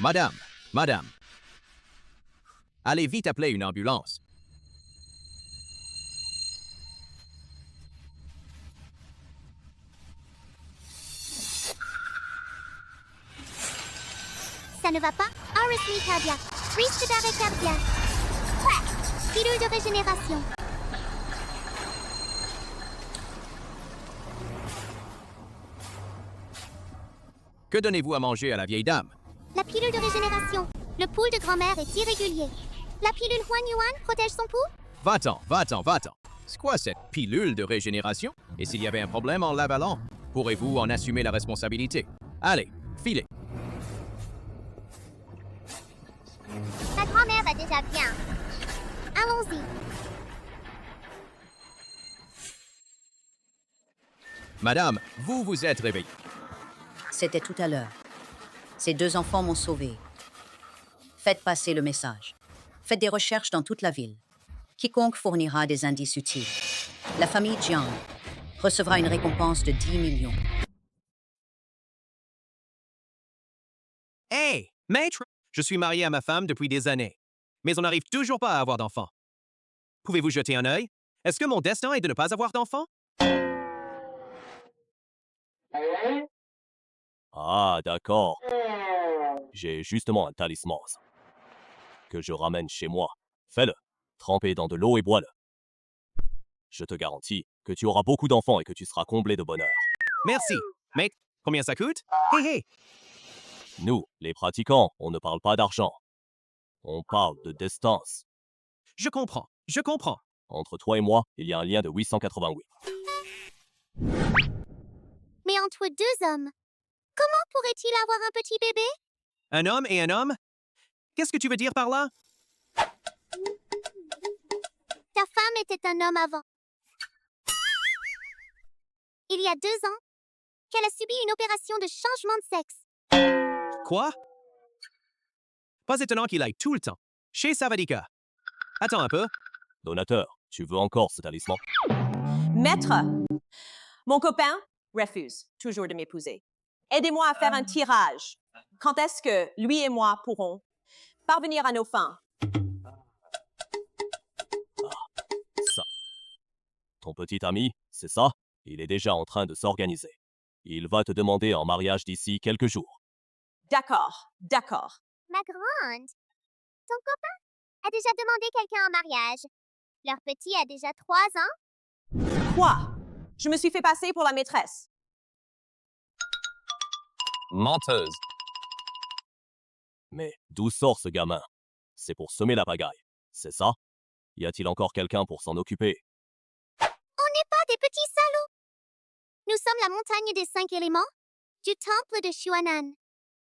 Madame, madame. Allez vite appeler une ambulance. Ça ne va pas? Arythmie cardiaque. Risque d'arrêt cardiaque. Pilule de régénération. Que donnez-vous à manger à la vieille dame? La pilule de régénération. Le pouls de grand-mère est irrégulier. La pilule Huan Yuan protège son pouls? Va-t'en, va-t'en, va-t'en. C'est quoi cette pilule de régénération? Et s'il y avait un problème en l'avalant, pourrez-vous en assumer la responsabilité? Allez, filez. Ma grand-mère va déjà bien. Allons-y. Madame, vous vous êtes réveillée. C'était tout à l'heure. Ces deux enfants m'ont sauvé. Faites passer le message. Faites des recherches dans toute la ville. Quiconque fournira des indices utiles. La famille Jiang recevra une récompense de 10 millions. Hey, maître, je suis marié à ma femme depuis des années, mais on n'arrive toujours pas à avoir d'enfants. Pouvez-vous jeter un œil? Est-ce que mon destin est de ne pas avoir d'enfants? Ah, d'accord. J'ai justement un talisman que je ramène chez moi. Fais-le. Trempé dans de l'eau et bois-le. Je te garantis que tu auras beaucoup d'enfants et que tu seras comblé de bonheur. Merci. Maître, combien ça coûte? Hé hé! Nous, les pratiquants, on ne parle pas d'argent. On parle de distance. Je comprends, je comprends. Entre toi et moi, il y a un lien de 888. Mais entre deux hommes, comment pourrait-il avoir un petit bébé? Un homme et un homme? Qu'est-ce que tu veux dire par là? Ta femme était un homme avant. Il y a 2 ans, qu'elle a subi une opération de changement de sexe. Quoi? Pas étonnant qu'il aille tout le temps. Chez Savadika. Attends un peu. Donateur, tu veux encore ce talisman? Maître, mon copain refuse toujours de m'épouser. Aidez-moi à faire un tirage. Quand est-ce que lui et moi pourrons parvenir à nos fins? Ça. Ton petit ami, c'est ça? Il est déjà en train de s'organiser. Il va te demander en mariage d'ici quelques jours. D'accord, d'accord. Ma grande, ton copain a déjà demandé quelqu'un en mariage. Leur petit a déjà 3 ans. Quoi? Je me suis fait passer pour la maîtresse. Menteuse. Mais d'où sort ce gamin? C'est pour semer la pagaille. C'est ça? Y a-t-il encore quelqu'un pour s'en occuper? On n'est pas des petits salauds. Nous sommes la montagne des 5 éléments du temple de Xuanan.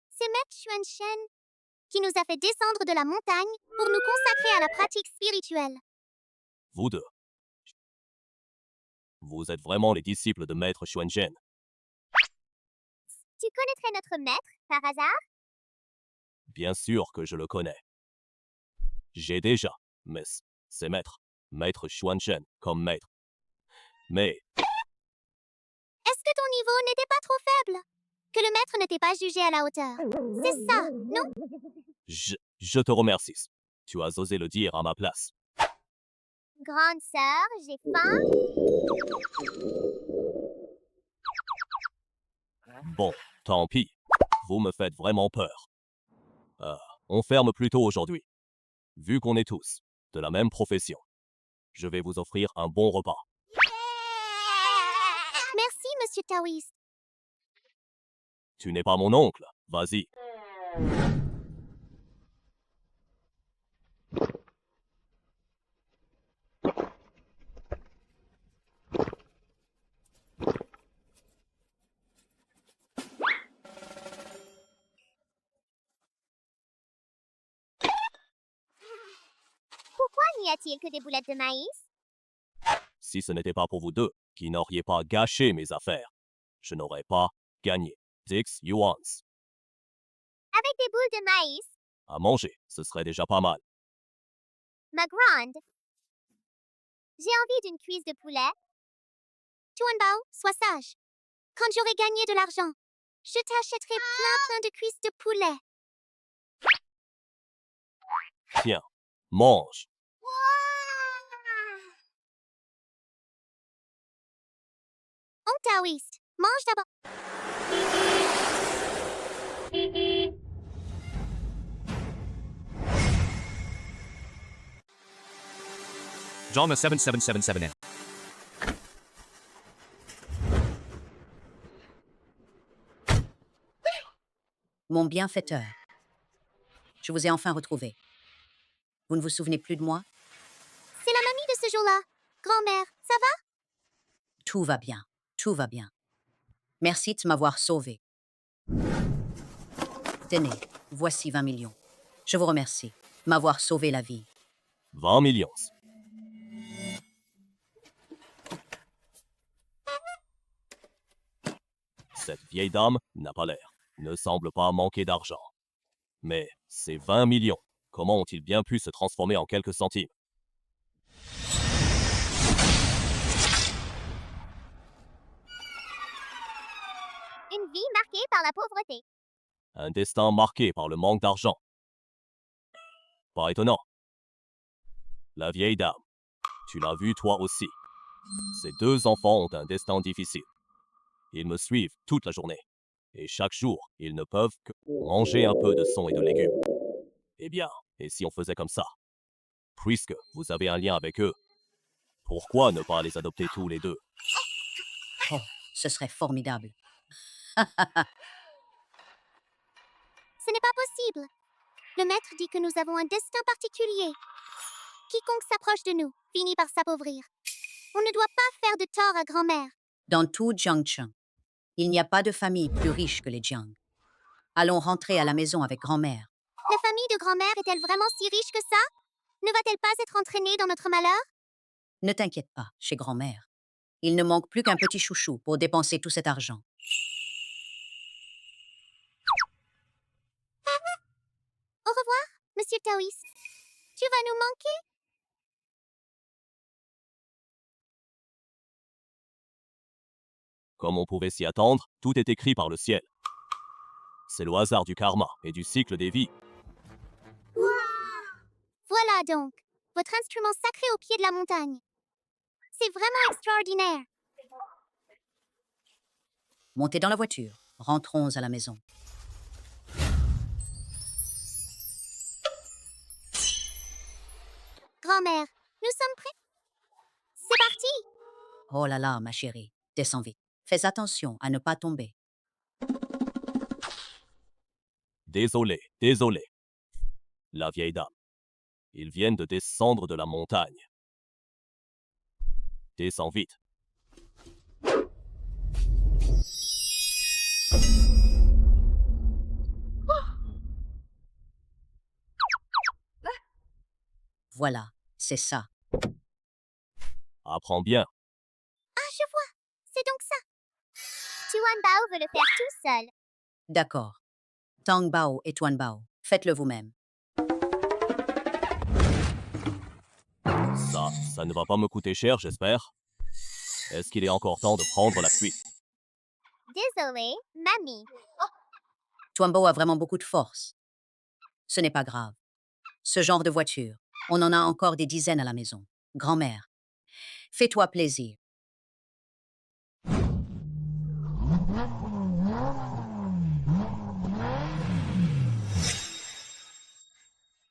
C'est Maître Xuanshen qui nous a fait descendre de la montagne pour nous consacrer à la pratique spirituelle. Vous deux. Vous êtes vraiment les disciples de Maître Xuanzhen. Tu connaîtrais notre maître, par hasard? Bien sûr que je le connais. J'ai déjà, mais c'est Maître Xuanzhen comme maître. Mais Est-ce que ton niveau n'était pas trop faible? Que le maître ne t'ait pas jugé à la hauteur? C'est ça, non? je te remercie. Tu as osé le dire à ma place. Grande sœur, j'ai faim. Bon, tant pis. Vous me faites vraiment peur. On ferme plutôt aujourd'hui. Vu qu'on est tous de la même profession, je vais vous offrir un bon repas. Merci, monsieur Taoïste. Tu n'es pas mon oncle. Vas-y. Pourquoi n'y a-t-il que des boulettes de maïs? Si ce n'était pas pour vous deux, qui n'auriez pas gâché mes affaires, je n'aurais pas gagné 6 yuans. Avec des boules de maïs, À manger, ce serait déjà pas mal. ma grande. J'ai envie d'une cuisse de poulet. Tuanbao, sois sage. Quand j'aurai gagné de l'argent, je t'achèterai plein de cuisses de poulet. Tiens, mange. Oncle Taoïste, mange d'abord. Drama 7777N. Mon bienfaiteur. Je vous ai enfin retrouvé. Vous ne vous souvenez plus de moi? C'est la mamie de ce jour-là. Grand-mère, ça va? Tout va bien. Tout va bien. Merci de m'avoir sauvé. Tenez, voici 20 millions. Je vous remercie. M'avoir sauvé la vie. 20 millions. Cette vieille dame n'a pas l'air, ne semble pas manquer d'argent. Mais ces 20 millions, comment ont-ils bien pu se transformer en quelques centimes? Une vie marquée par la pauvreté. Un destin marqué par le manque d'argent. Pas étonnant. La vieille dame, tu l'as vue toi aussi. Ces deux enfants ont un destin difficile. Ils me suivent toute la journée. Et chaque jour, ils ne peuvent que manger un peu de son et de légumes. Eh bien, et si on faisait comme ça? Puisque vous avez un lien avec eux, pourquoi ne pas les adopter tous les deux? Oh, ce serait formidable. Ce n'est pas possible. Le maître dit que nous avons un destin particulier. Quiconque s'approche de nous finit par s'appauvrir. On ne doit pas faire de tort à grand-mère. Dans tout Jiangcheng, il n'y a pas de famille plus riche que les Jiang. Allons rentrer à la maison avec grand-mère. La famille de grand-mère est-elle vraiment si riche que ça? Ne va-t-elle pas être entraînée dans notre malheur? Ne t'inquiète pas, chez grand-mère. Il ne manque plus qu'un petit chouchou pour dépenser tout cet argent. Au revoir, Monsieur Taoïste. Tu vas nous manquer? Comme on pouvait s'y attendre, tout est écrit par le ciel. C'est le hasard du karma et du cycle des vies. Voilà donc, votre instrument sacré au pied de la montagne. C'est vraiment extraordinaire. Montez dans la voiture. Rentrons à la maison. Grand-mère, nous sommes prêts? C'est parti! Oh là là, ma chérie. Descends vite. Fais attention à ne pas tomber. Désolé, désolé. La vieille dame. Ils viennent de descendre de la montagne. Descends vite. Voilà, c'est ça. Apprends bien. Ah, je vois. C'est donc ça. Tuan Bao veut le faire tout seul. D'accord. Tang Bao et Tuan Bao, faites-le vous-même. Ça ne va pas me coûter cher, j'espère. Est-ce qu'il est encore temps de prendre la fuite? Désolé, mamie. Tuan Bao a vraiment beaucoup de force. Ce n'est pas grave. Ce genre de voiture, on en a encore des dizaines à la maison. Grand-mère, fais-toi plaisir.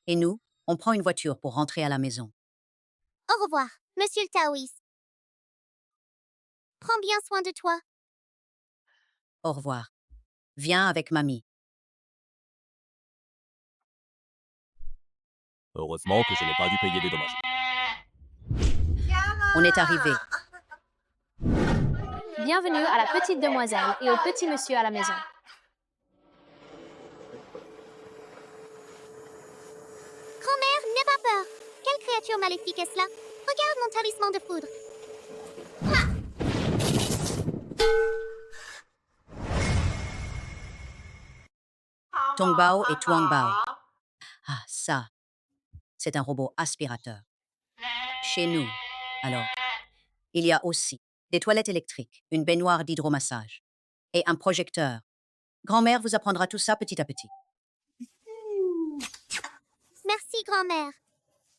Et nous, on prend une voiture pour rentrer à la maison. Au revoir, Monsieur le Taoïste. Prends bien soin de toi. Au revoir. Viens avec mamie. Heureusement que je n'ai pas dû payer des dommages. On est arrivé. Bienvenue à la petite demoiselle et au petit monsieur à la maison. Grand-mère, n'aie pas peur. Quelle créature maléfique est-ce là? Regarde mon talisman de foudre. Tong Bao et Tuang Bao. Ah, ça, c'est un robot aspirateur. Chez nous, alors, il y a aussi des toilettes électriques, une baignoire d'hydromassage et un projecteur. Grand-mère vous apprendra tout ça petit à petit. Merci, grand-mère.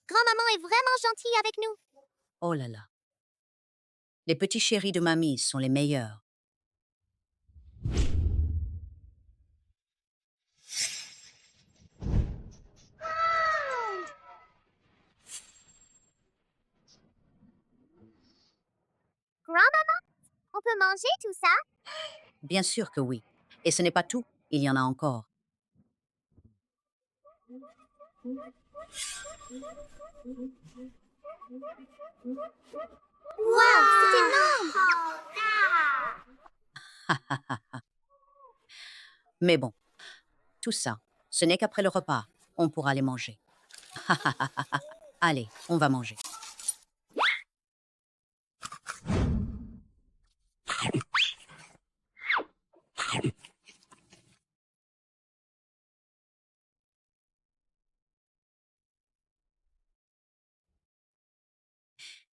Grand-maman est vraiment gentille avec nous. Oh là là. Les petits chéris de mamie sont les meilleurs. Grand-maman, on peut manger tout ça? Bien sûr que oui. Et ce n'est pas tout, il y en a encore. Wow, c'est énorme! Mais bon, tout ça, ce n'est qu'après le repas, on pourra les manger. Allez, on va manger.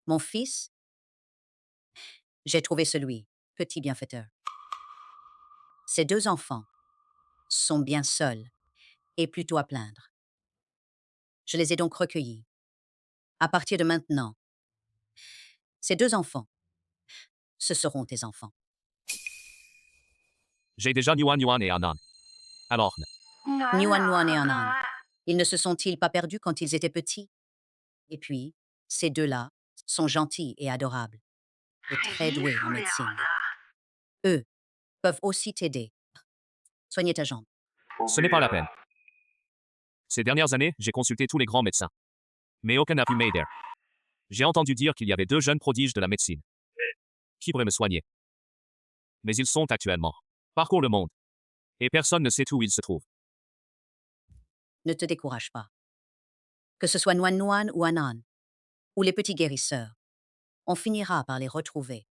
Mon fils, j'ai trouvé celui, petit bienfaiteur. Ces deux enfants sont bien seuls et plutôt à plaindre. Je les ai donc recueillis. À partir de maintenant, ces deux enfants, ce seront tes enfants. J'ai déjà Yuan Yuan et Anan. Alors, Nuan Nuan et Anan, ils ne se sont-ils pas perdus quand ils étaient petits? Et puis, ces deux-là sont gentils et adorables, et très doués en médecine. Eux peuvent aussi t'aider. Soigner ta jambe. ce n'est pas la peine. Ces dernières années, j'ai consulté tous les grands médecins. Mais aucun n'a pu m'aider. J'ai entendu dire qu'il y avait 2 jeunes prodiges de la médecine qui pourraient me soigner. Mais ils sont actuellement parcourent le monde. Et personne ne sait où ils se trouvent. Ne te décourage pas. Que ce soit Nuan Nuan ou Anan, ou les petits guérisseurs, on finira par les retrouver.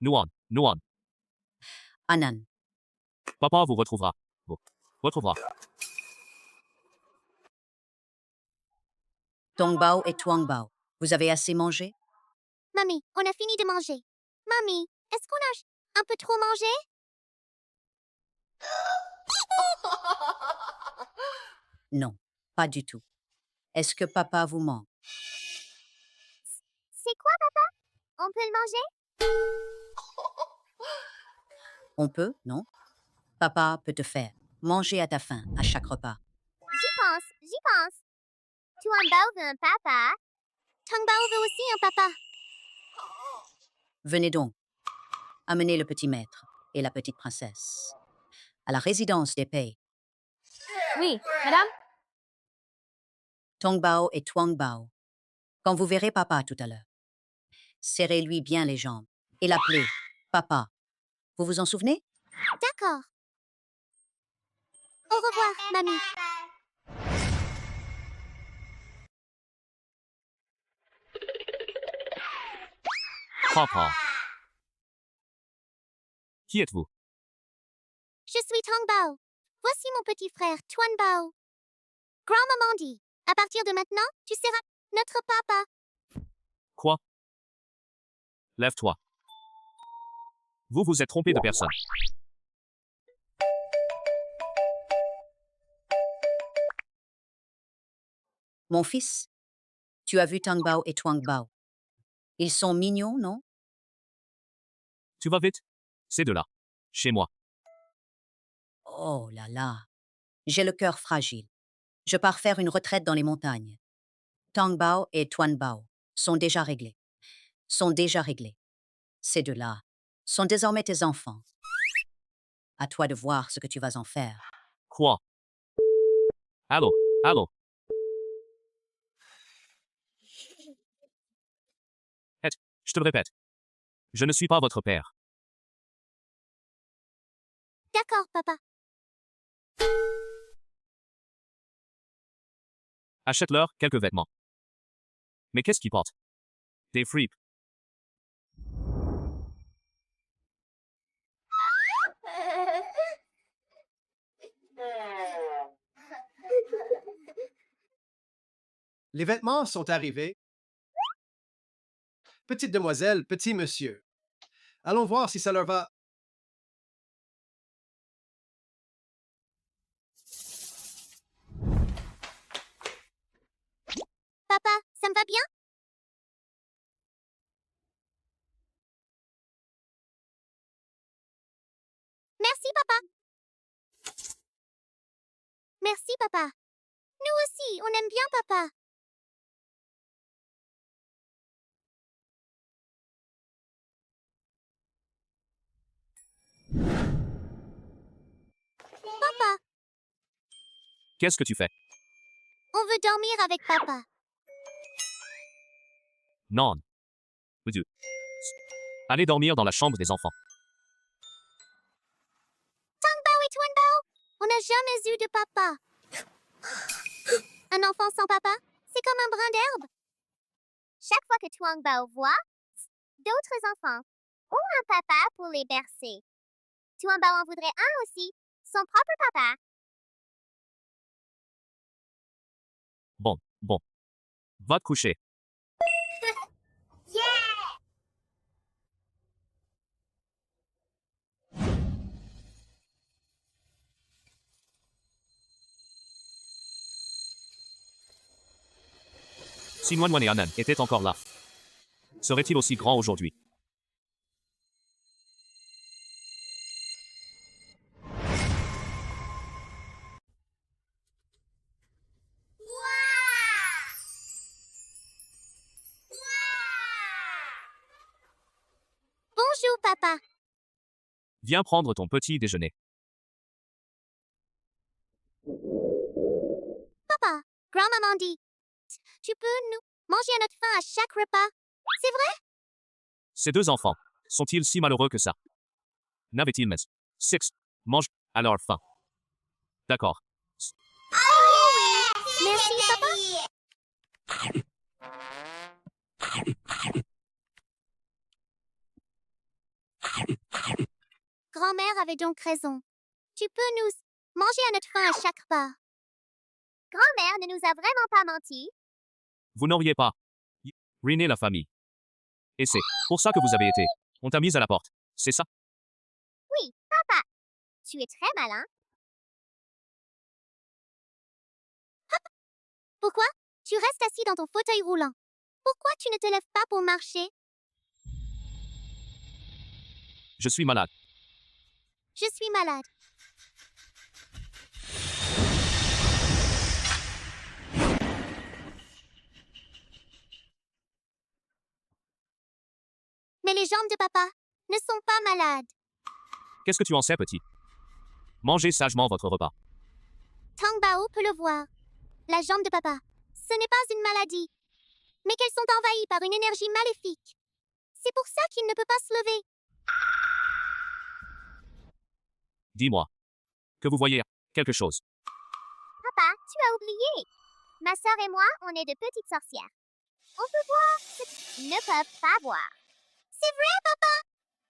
Nuan, Nuan, Anan, papa vous retrouvera. Vous retrouvera. Tongbao et Tuangbao, vous avez assez mangé? Mamie, on a fini de manger. Mamie, est-ce qu'on a un peu trop mangé? Non, pas du tout. Est-ce que papa vous manque? C'est quoi, papa? On peut le manger? On peut, non? Papa peut te faire manger à ta faim à chaque repas. J'y pense. Tuanbao veut un papa. Tongbao veut aussi un papa. Venez donc, amenez le petit maître et la petite princesse à la résidence des Pei. Oui, madame? Tongbao et Tuangbao, quand vous verrez papa tout à l'heure, serrez-lui bien les jambes et l'appelez papa. Vous vous en souvenez? D'accord. Au revoir, mamie. Papa. Qui êtes-vous? Je suis Tongbao. Voici mon petit frère, Tuanbao. Grand-maman dit, à partir de maintenant, tu seras notre papa. Quoi? Lève-toi. Vous vous êtes trompé de personne. Mon fils, tu as vu Tangbao et Tuangbao. Ils sont mignons, non? Tu vas vite? Ces deux-là. Chez moi. Oh là là, j'ai le cœur fragile. Je pars faire une retraite dans les montagnes. Tangbao et Tuanbao sont déjà réglés. Ces deux-là sont désormais tes enfants. À toi de voir ce que tu vas en faire. Quoi? Allô? Allô? Je te le répète. Je ne suis pas votre père. D'accord, papa. Achète-leur quelques vêtements. Mais qu'est-ce qu'ils portent? Des fripes. Les vêtements sont arrivés. Petite demoiselle, petit monsieur. Allons voir si ça leur va. Papa, ça me va bien? Merci, papa. Merci, papa. Nous aussi, on aime bien papa. Papa, Qu'est-ce que tu fais? on veut dormir avec papa. Non. Dieu. Allez dormir dans la chambre des enfants. Tangbao et Tuanbao, on n'a jamais eu de papa. Un enfant sans papa, c'est comme un brin d'herbe. Chaque fois que Tuangbao voit d'autres enfants ont un papa pour les bercer. Tuangbao en voudrait un aussi, son propre papa. Bon. Va te coucher. Si Noan et Anan étaient encore là, serait-il aussi grand aujourd'hui? Bonjour papa. Viens prendre ton petit déjeuner. Papa, grand-maman dit, tu peux nous manger à notre faim à chaque repas. C'est vrai? Ces deux enfants sont-ils si malheureux que ça? N'avaient-ils mais six mange à leur faim. D'accord. Merci papa. Grand-mère avait donc raison. Tu peux nous manger à notre faim à chaque repas. Grand-mère ne nous a vraiment pas menti. Vous n'auriez pas ruiné la famille. Et c'est pour ça que vous avez été. On t'a mise à la porte. C'est ça? Oui, papa. Tu es très malin. Papa, pourquoi tu restes assis dans ton fauteuil roulant? Pourquoi tu ne te lèves pas pour marcher? Je suis malade. Je suis malade. Mais les jambes de papa ne sont pas malades. Qu'est-ce que tu en sais, petit? Mangez sagement votre repas. Tangbao peut le voir. La jambe de papa, ce n'est pas une maladie, mais qu'elles sont envahies par une énergie maléfique. C'est pour ça qu'il ne peut pas se lever. Dis-moi que vous voyez quelque chose. Papa, tu as oublié. Ma sœur et moi, on est de petites sorcières. On peut voir ce qu'ils ne peuvent pas voir. C'est vrai, papa.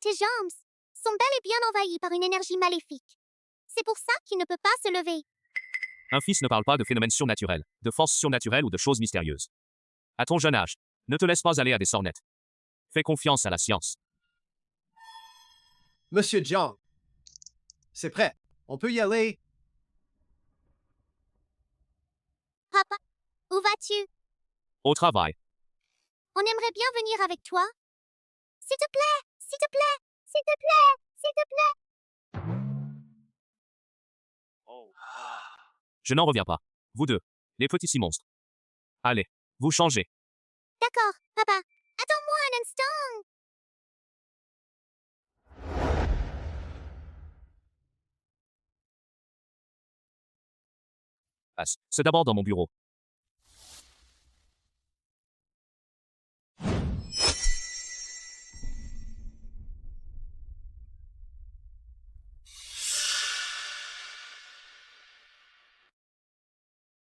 Tes jambes sont bel et bien envahies par une énergie maléfique. C'est pour ça qu'il ne peut pas se lever. Un fils ne parle pas de phénomènes surnaturels, de forces surnaturelles ou de choses mystérieuses. À ton jeune âge, ne te laisse pas aller à des sornettes. Fais confiance à la science. Monsieur Jiang. C'est prêt. On peut y aller. Papa, où vas-tu? Au travail. On aimerait bien venir avec toi. S'il te plaît, s'il te plaît, s'il te plaît, s'il te plaît. Je n'en reviens pas. Vous deux, les petits six monstres. Allez, vous changez. D'accord, papa. Attends-moi un instant. Passe. C'est d'abord dans mon bureau.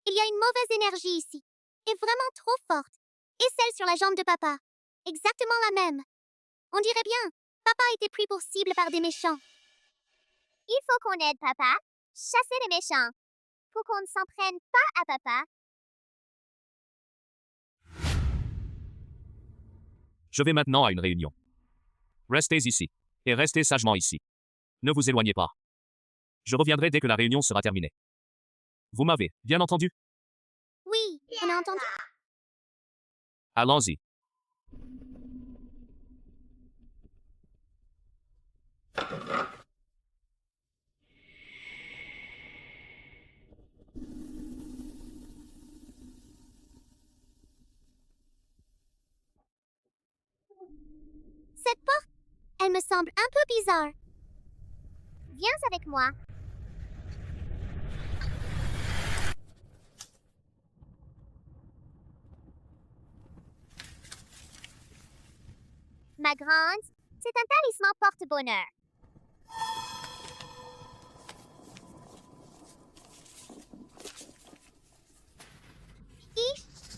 Il y a une mauvaise énergie ici. Et vraiment trop forte. Et celle sur la jambe de papa. Exactement la même. On dirait bien. Papa a été pris pour cible par des méchants. Il faut qu'on aide papa. Chasser les méchants. Pour qu'on ne s'en prenne pas à papa. Je vais maintenant à une réunion. Restez ici. Et restez sagement ici. Ne vous éloignez pas. Je reviendrai dès que la réunion sera terminée. Vous m'avez bien entendu? Oui, on a entendu. Allons-y. Cette porte, elle me semble un peu bizarre. Viens avec moi. Ma grande, c'est un talisman porte-bonheur.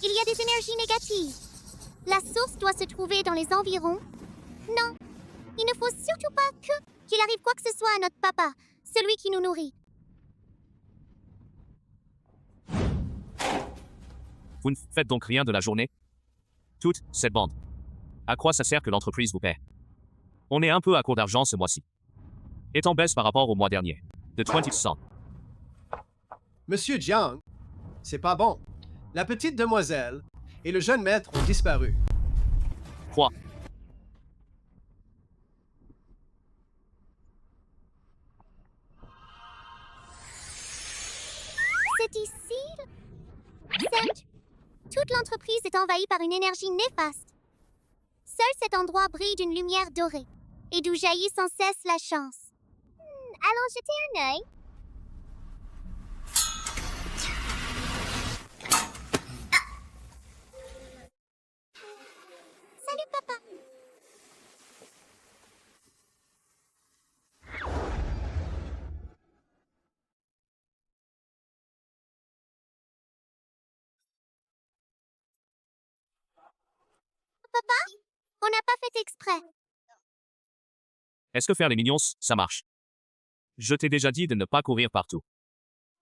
Il y a des énergies négatives. La source doit se trouver dans les environs. Non, il ne faut surtout pas qu'il arrive quoi que ce soit à notre papa, celui qui nous nourrit. Vous ne faites donc rien de la journée? Toute cette bande. À quoi ça sert que l'entreprise vous paie? On est un peu à court d'argent ce mois-ci. Est en baisse par rapport au mois dernier. De 20%. Monsieur Jiang, c'est pas bon. La petite demoiselle et le jeune maître ont disparu. Quoi? C'est ici? Serge, toute l'entreprise est envahie par une énergie néfaste. Seul cet endroit brille d'une lumière dorée, et d'où jaillit sans cesse la chance. Allons jeter un œil. Salut, papa. Papa, on n'a pas fait exprès. Est-ce que faire les mignons, ça marche? Je t'ai déjà dit de ne pas courir partout.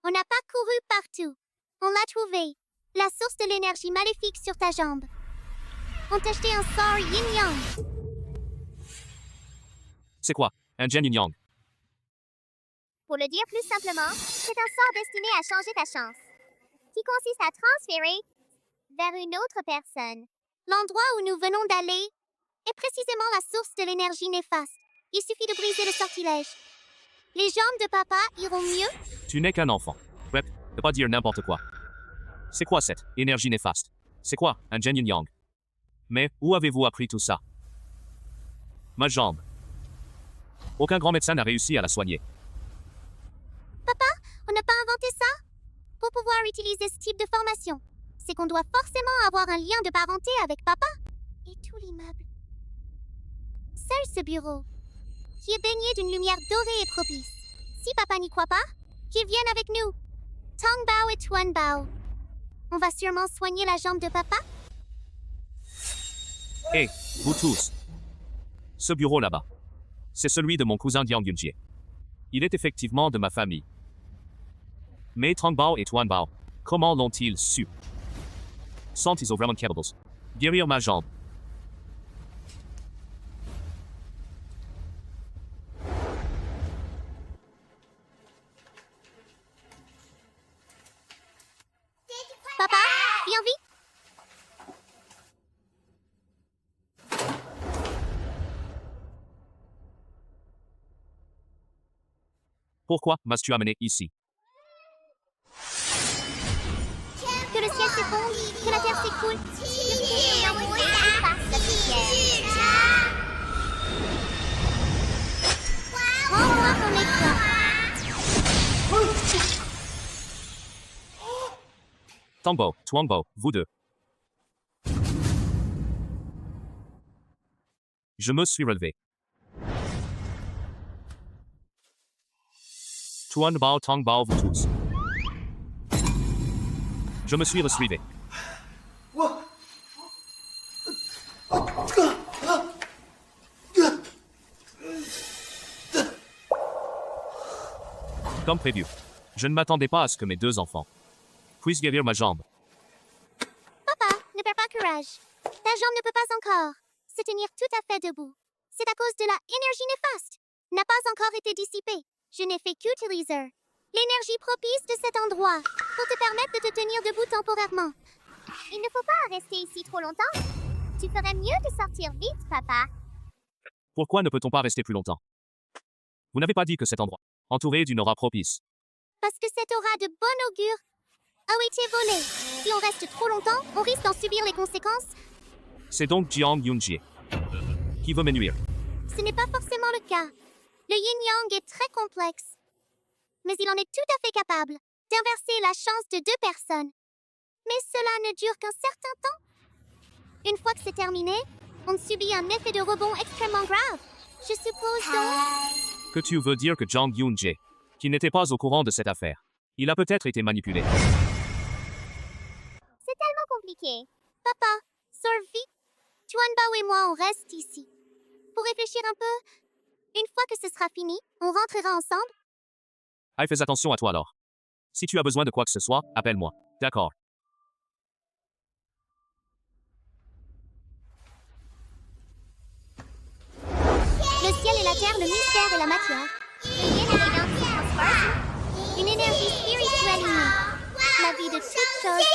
On n'a pas couru partout. On l'a trouvé. La source de l'énergie maléfique sur ta jambe. On t'a jeté un sort yin-yang. C'est quoi? Un Jen Yin Yang? Pour le dire plus simplement, c'est un sort destiné à changer ta chance, qui consiste à transférer vers une autre personne. L'endroit où nous venons d'aller est précisément la source de l'énergie néfaste. Il suffit de briser le sortilège. Les jambes de papa iront mieux. Tu n'es qu'un enfant. Bref, ne pas dire n'importe quoi. C'est quoi cette énergie néfaste? C'est quoi un Jen Yin Yang? Mais où avez-vous appris tout ça? Ma jambe. Aucun grand médecin n'a réussi à la soigner. Papa, on n'a pas inventé ça? Pour pouvoir utiliser ce type de formation, c'est qu'on doit forcément avoir un lien de parenté avec papa. Et tout l'immeuble. Seul ce bureau, qui est baigné d'une lumière dorée et propice. Si papa n'y croit pas, qu'il vienne avec nous. Tong Bao et Tuan Bao. On va sûrement soigner la jambe de papa. Hé, vous tous. Ce bureau là-bas. C'est celui de mon cousin Diang Yunjie. Il est effectivement de ma famille. Mais Tong Bao et Tuan Bao, comment l'ont-ils su? Sont-ils vraiment capables? Guérir ma jambe. Papa, viens vite. Pourquoi m'as-tu amené ici? Que le ciel s'effondre, que la terre s'écoule. Rends-moi ton éclat. Tongbo, Tuangbo, vous deux. Je me suis relevé. Tuan Bao, Tong Bao, vous tous. Je me suis relevé. Comme prévu. Je ne m'attendais pas à ce que mes deux enfants puissent guérir ma jambe. Papa, ne perds pas courage. Ta jambe ne peut pas encore. se tenir tout à fait debout. C'est à cause de la énergie néfaste. N'a pas encore été dissipée. Je n'ai fait qu'utiliser l'énergie propice de cet endroit pour te permettre de te tenir debout temporairement. Il ne faut pas rester ici trop longtemps. Tu ferais mieux de sortir vite, papa. Pourquoi ne peut-on pas rester plus longtemps? Vous n'avez pas dit que cet endroit, entouré d'une aura propice. Parce que cette aura de bon augure a été volée. Si on reste trop longtemps, on risque d'en subir les conséquences. C'est donc Jiang Yunjie qui veut me nuire. Ce n'est pas forcément le cas. Le yin-yang est très complexe. Mais il en est tout à fait capable d'inverser la chance de deux personnes. Mais cela ne dure qu'un certain temps. Une fois que c'est terminé, on subit un effet de rebond extrêmement grave. Je suppose donc... Que tu veux dire que Jiang Yunjie, qui n'était pas au courant de cette affaire, il a peut-être été manipulé. C'est tellement compliqué. Papa, sors vite. Tuanbao et moi, on reste ici. Pour réfléchir un peu, une fois que ce sera fini, on rentrera ensemble. Ah, fais attention à toi alors. Si tu as besoin de quoi que ce soit, appelle-moi. D'accord. Le ciel et la terre, le mystère et la matière. Le yin et le yang qui transforment. Une énergie spirituelle innée. La vie de toute chose.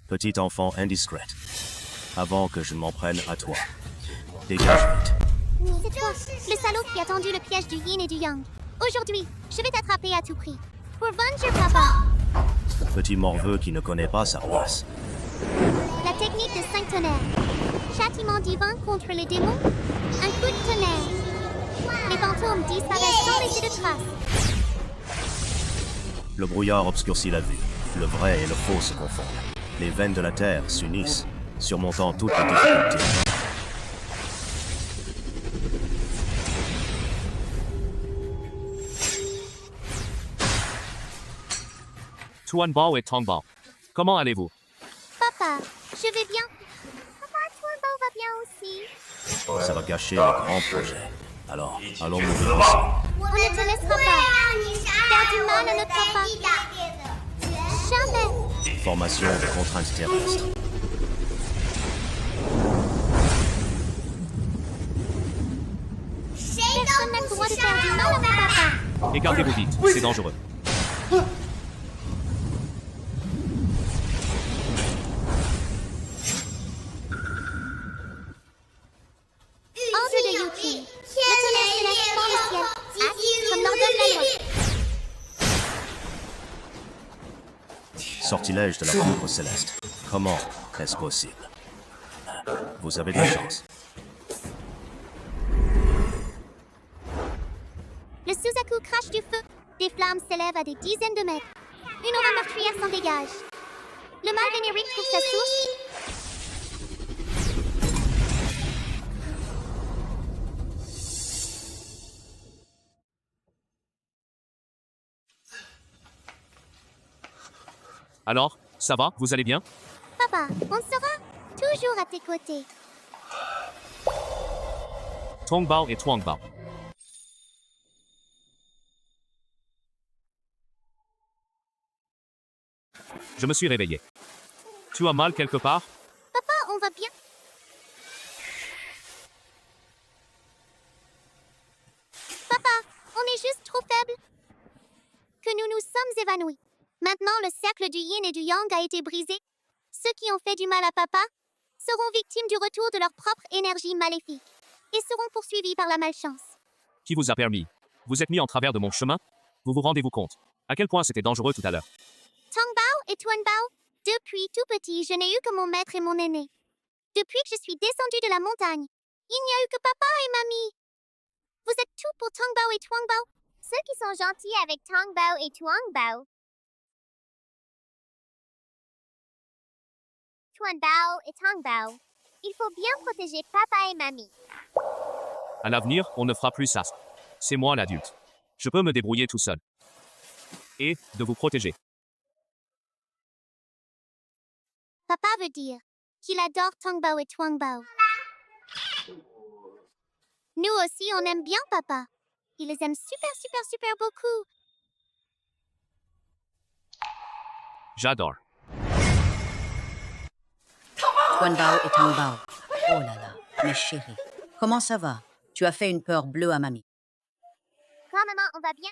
Petite enfant indiscrète. Avant que je ne m'en prenne à toi. Dégage vite. C'est toi, le salaud qui a tendu le piège du yin et du yang. Aujourd'hui, je vais t'attraper à tout prix. Pour venger papa. Petit morveux qui ne connaît pas sa place. La technique de 5 tonnerres. Châtiment divin contre les démons. Un coup de tonnerre. Les fantômes disparaissent sans laisser de traces. Le brouillard obscurcit la vue. Le vrai et le faux se confondent. Les veines de la terre s'unissent, surmontant toutes les difficultés. Tuanbao et Tongbao, comment allez-vous? Papa, je vais bien. Papa, Tuanbao va bien aussi. Ça va gâcher le grand projet. Alors, allons mourir ensemble. On ne te laissera pas faire du mal à notre papa. Jamais. Formation de contraintes terrestres. Personne n'a le droit de faire du mal à mon papa. Écartez-vous vite, c'est dangereux. Ordre de Yuki. Le tonnerre céleste fend le ciel. Acte comme l'ordonne la loi. Sortilège de la foudre céleste. Comment est-ce possible? Vous avez de la chance. Le Suzaku crache du feu. Des flammes s'élèvent à des dizaines de mètres. Une aura meurtrière s'en dégage. Le mal vénérique trouve sa source. Alors, ça va? Vous allez bien? Papa, on sera toujours à tes côtés. Tongbao et Tuangbao. Je me suis réveillé. Tu as mal quelque part? Papa, on va bien. Papa, on est juste trop faibles. Que nous nous sommes évanouis. Maintenant, le cercle du yin et du yang a été brisé. Ceux qui ont fait du mal à papa seront victimes du retour de leur propre énergie maléfique et seront poursuivis par la malchance. Qui vous a permis? Vous êtes mis en travers de mon chemin? Vous vous rendez-vous compte? À quel point c'était dangereux tout à l'heure? Tongbao et Tuanbao, depuis tout petit, je n'ai eu que mon maître et mon aîné. Depuis que je suis descendue de la montagne, il n'y a eu que papa et mamie. Vous êtes tout pour Tongbao et Tuangbao. Ceux qui sont gentils avec Tongbao et Tuangbao. Tuanbao et Tongbao. Il faut bien protéger papa et mamie. À l'avenir, on ne fera plus ça. C'est moi l'adulte. Je peux me débrouiller tout seul. Et de vous protéger. Papa veut dire qu'il adore Tongbao et Tuangbao. Nous aussi, on aime bien papa. Il les aime super, super, super beaucoup. J'adore. Tuanbao et Tangbao. Oh là là, mes chéris. Comment ça va? Tu as fait une peur bleue à mamie. Grand-maman, on va bien?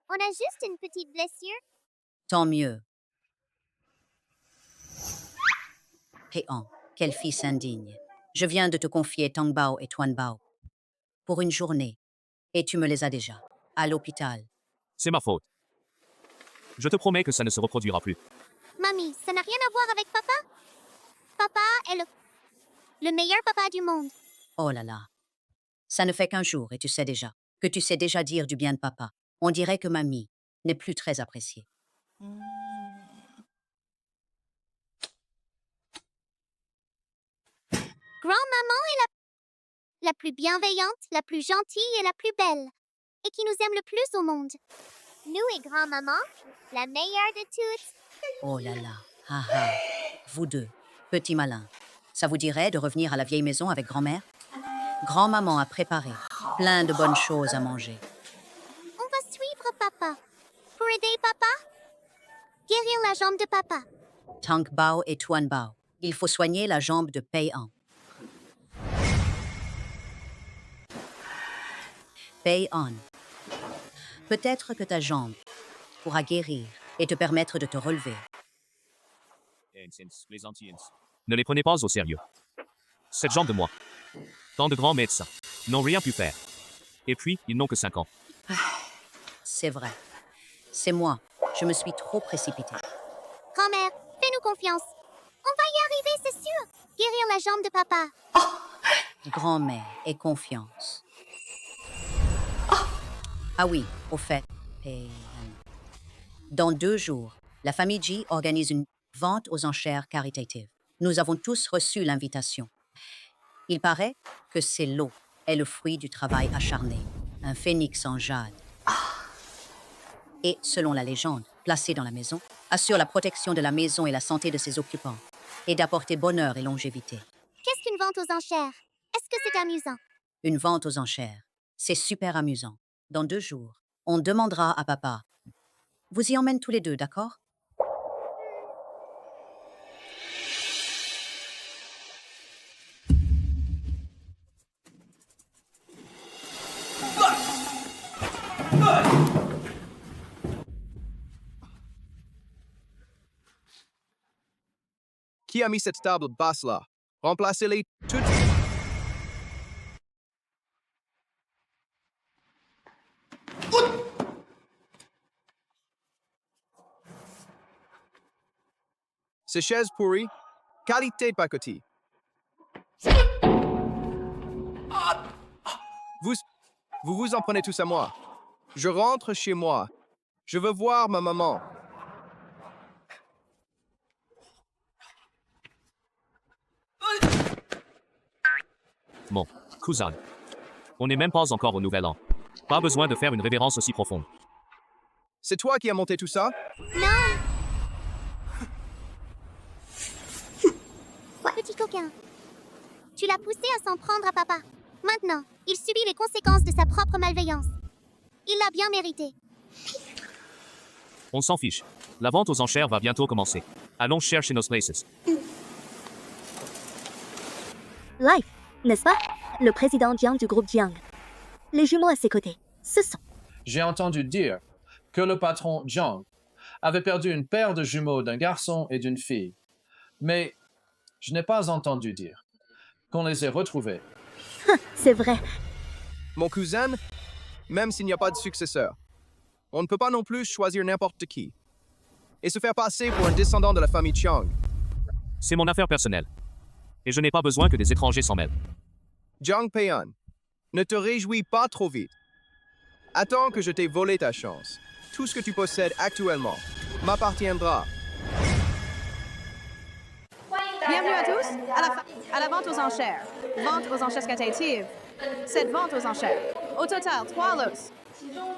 On a juste une petite blessure. Tant mieux. Péan, quel fils indigne. Je viens de te confier Tangbao et Tuanbao pour une journée, et tu me les as déjà, à l'hôpital. C'est ma faute. Je te promets que ça ne se reproduira plus. Mamie, ça n'a rien à voir avec papa? Papa est le meilleur papa du monde. Oh là là. Ça ne fait qu'un jour, et tu sais déjà, que tu sais déjà dire du bien de papa. On dirait que mamie n'est plus très appréciée. Grand-maman est la plus bienveillante, la plus gentille et la plus belle. Et qui nous aime le plus au monde. Nous et grand-maman, la meilleure de toutes. Oh là là. Ah ah. Vous deux, petits malins. Ça vous dirait de revenir à la vieille maison avec grand-mère? Grand-maman a préparé plein de bonnes choses à manger. On va suivre papa. Pour aider papa. Guérir la jambe de papa. Tangbao et Tuanbao, il faut soigner la jambe de Pei-An. Pei-An, peut-être que ta jambe pourra guérir et te permettre de te relever. Ne les prenez pas au sérieux. Cette jambe de moi. Tant de grands médecins n'ont rien pu faire. Et puis, ils n'ont que 5 ans. C'est vrai. C'est moi. Je me suis trop précipitée. Grand-mère, fais-nous confiance. On va y arriver, c'est sûr. Guérir la jambe de papa. Grand-mère et confiance. Ah oui, au fait, dans 2 jours, la famille Ji organise une vente aux enchères caritatives. Nous avons tous reçu l'invitation. Il paraît que c'est l'eau est le fruit du travail acharné, un phénix en jade. Et, selon la légende, placé dans la maison, assure la protection de la maison et la santé de ses occupants, et d'apporter bonheur et longévité. Qu'est-ce qu'une vente aux enchères? Est-ce que c'est amusant? Une vente aux enchères, c'est super amusant. Dans 2 jours, on demandera à papa. Vous y emmène tous les deux, d'accord? Qui a mis cette table basse là? Remplacez-les toutes. Ces chaises pourries, qualité de pacotille. Vous en prenez tous à moi. Je rentre chez moi. Je veux voir ma maman. Mon cousin. On n'est même pas encore au Nouvel An. Pas besoin de faire une révérence aussi profonde. C'est toi qui as monté tout ça? Non! Petit coquin. Tu l'as poussé à s'en prendre à papa. Maintenant, il subit les conséquences de sa propre malveillance. Il l'a bien mérité. On s'en fiche. La vente aux enchères va bientôt commencer. Allons chercher nos places. Life, n'est-ce pas? Le président Jiang du groupe Jiang. Les jumeaux à ses côtés, ce sont... J'ai entendu dire que le patron Jiang avait perdu une paire de jumeaux d'un garçon et d'une fille. Mais je n'ai pas entendu dire qu'on les ait retrouvés. C'est vrai. Mon cousin, même s'il n'y a pas de successeur, on ne peut pas non plus choisir n'importe qui et se faire passer pour un descendant de la famille Chiang. C'est mon affaire personnelle. Et je n'ai pas besoin que des étrangers s'en mêlent. Jiang Peian, ne te réjouis pas trop vite. Attends que je t'ai volé ta chance. Tout ce que tu possèdes actuellement m'appartiendra. Bienvenue à tous à la vente aux enchères. Vente aux enchères caritatives. Cette vente aux enchères. Au total, 3 lots.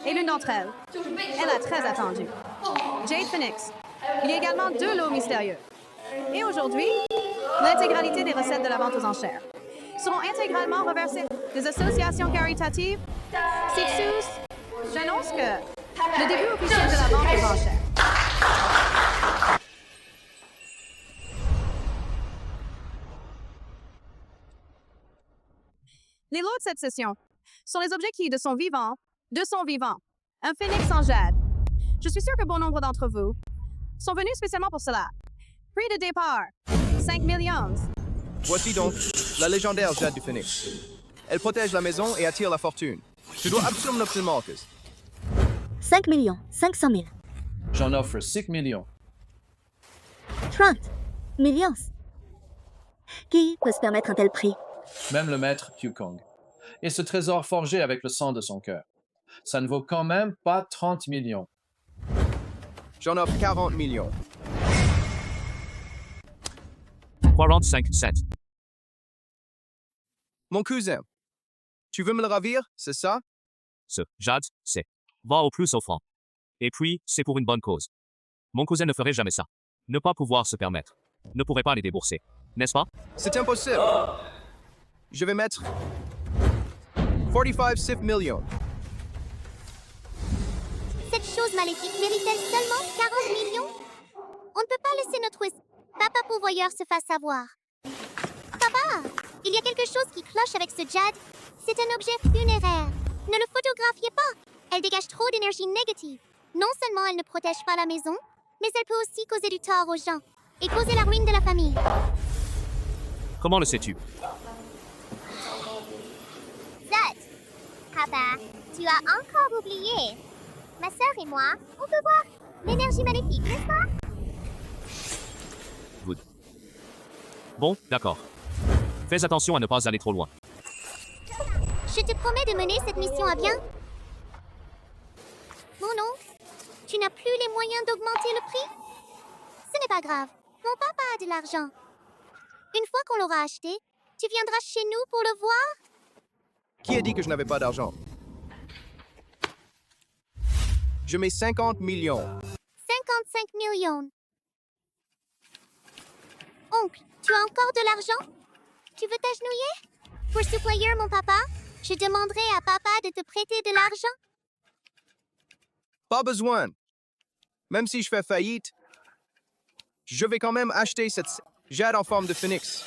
Et l'une d'entre elles, elle a très attendu. Jade Phoenix. Il y a également 2 lots mystérieux. Et aujourd'hui, l'intégralité des recettes de la vente aux enchères seront intégralement reversées des associations caritatives. J'annonce que le début officiel de la vente aux enchères. Les lots de cette session sont les objets qui, de son vivant, un phénix en jade. Je suis sûr que bon nombre d'entre vous sont venus spécialement pour cela. Prix de départ, 5 millions. Voici donc la légendaire jade du phénix. Elle protège la maison et attire la fortune. Tu dois absolument obtenir, Marcus. 5 500 000. J'en offre 5 millions. 30 millions. Qui peut se permettre un tel prix? Même le maître Yukong. Et ce trésor forgé avec le sang de son cœur. Ça ne vaut quand même pas 30 millions. J'en offre 40 millions. 45 cents. Mon cousin, tu veux me le ravir, c'est ça? Ce jade, c'est va au plus offrant. Et puis, c'est pour une bonne cause. Mon cousin ne ferait jamais ça. Ne pas pouvoir se permettre. Ne pourrait pas les débourser. N'est-ce pas? C'est impossible. Je vais mettre 45 millions. Cette chose maléfique mérite-t-elle seulement 40 millions? On ne peut pas laisser notre papa pourvoyeur se fasse savoir. Papa, il y a quelque chose qui cloche avec ce jade. C'est un objet funéraire. Ne le photographiez pas. Elle dégage trop d'énergie négative. Non seulement elle ne protège pas la maison, mais elle peut aussi causer du tort aux gens et causer la ruine de la famille. Comment le sais-tu? Zut! Papa, tu as encore oublié. Ma sœur et moi, on peut voir l'énergie maléfique, n'est-ce pas? Good. Bon, d'accord. Fais attention à ne pas aller trop loin. Je te promets de mener cette mission à bien. Mon oncle, tu n'as plus les moyens d'augmenter le prix? Ce n'est pas grave. Mon papa a de l'argent. Une fois qu'on l'aura acheté, tu viendras chez nous pour le voir? Qui a dit que je n'avais pas d'argent? Je mets 50 millions. 55 millions. Oncle, tu as encore de l'argent? Tu veux t'agenouiller? Pour supplier mon papa, je demanderai à papa de te prêter de l'argent. Pas besoin. Même si je fais faillite, je vais quand même acheter cette jade en forme de phénix.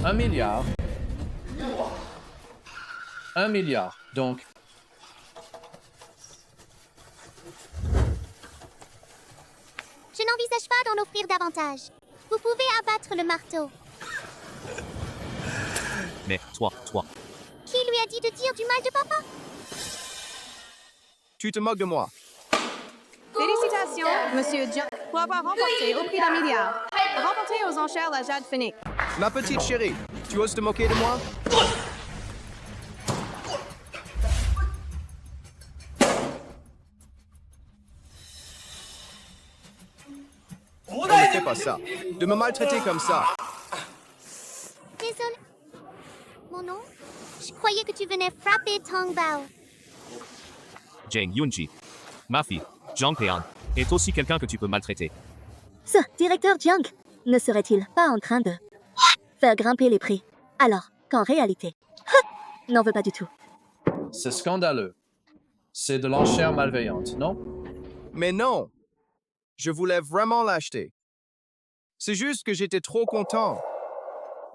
1 milliard. 1 milliard, donc. Je n'envisage pas d'en offrir davantage. Vous pouvez abattre le marteau. Mais toi. Qui lui a dit de dire du mal de papa? Tu te moques de moi. Félicitations, Monsieur John, pour avoir remporté au prix d'un milliard. Remporté aux enchères la jade phénix. Ma petite chérie, tu oses te moquer de moi? Ne fais pas ça. De me maltraiter comme ça. Désolé. Mon nom? Je croyais que tu venais frapper Tong Bao. Jane Yunji, ma fille, Jiang Peian, est aussi quelqu'un que tu peux maltraiter. Ce directeur Jiang ne serait-il pas en train de faire grimper les prix, alors qu'en réalité, n'en veut pas du tout? C'est scandaleux. C'est de l'enchère malveillante, non? Mais non. Je voulais vraiment l'acheter. C'est juste que j'étais trop content.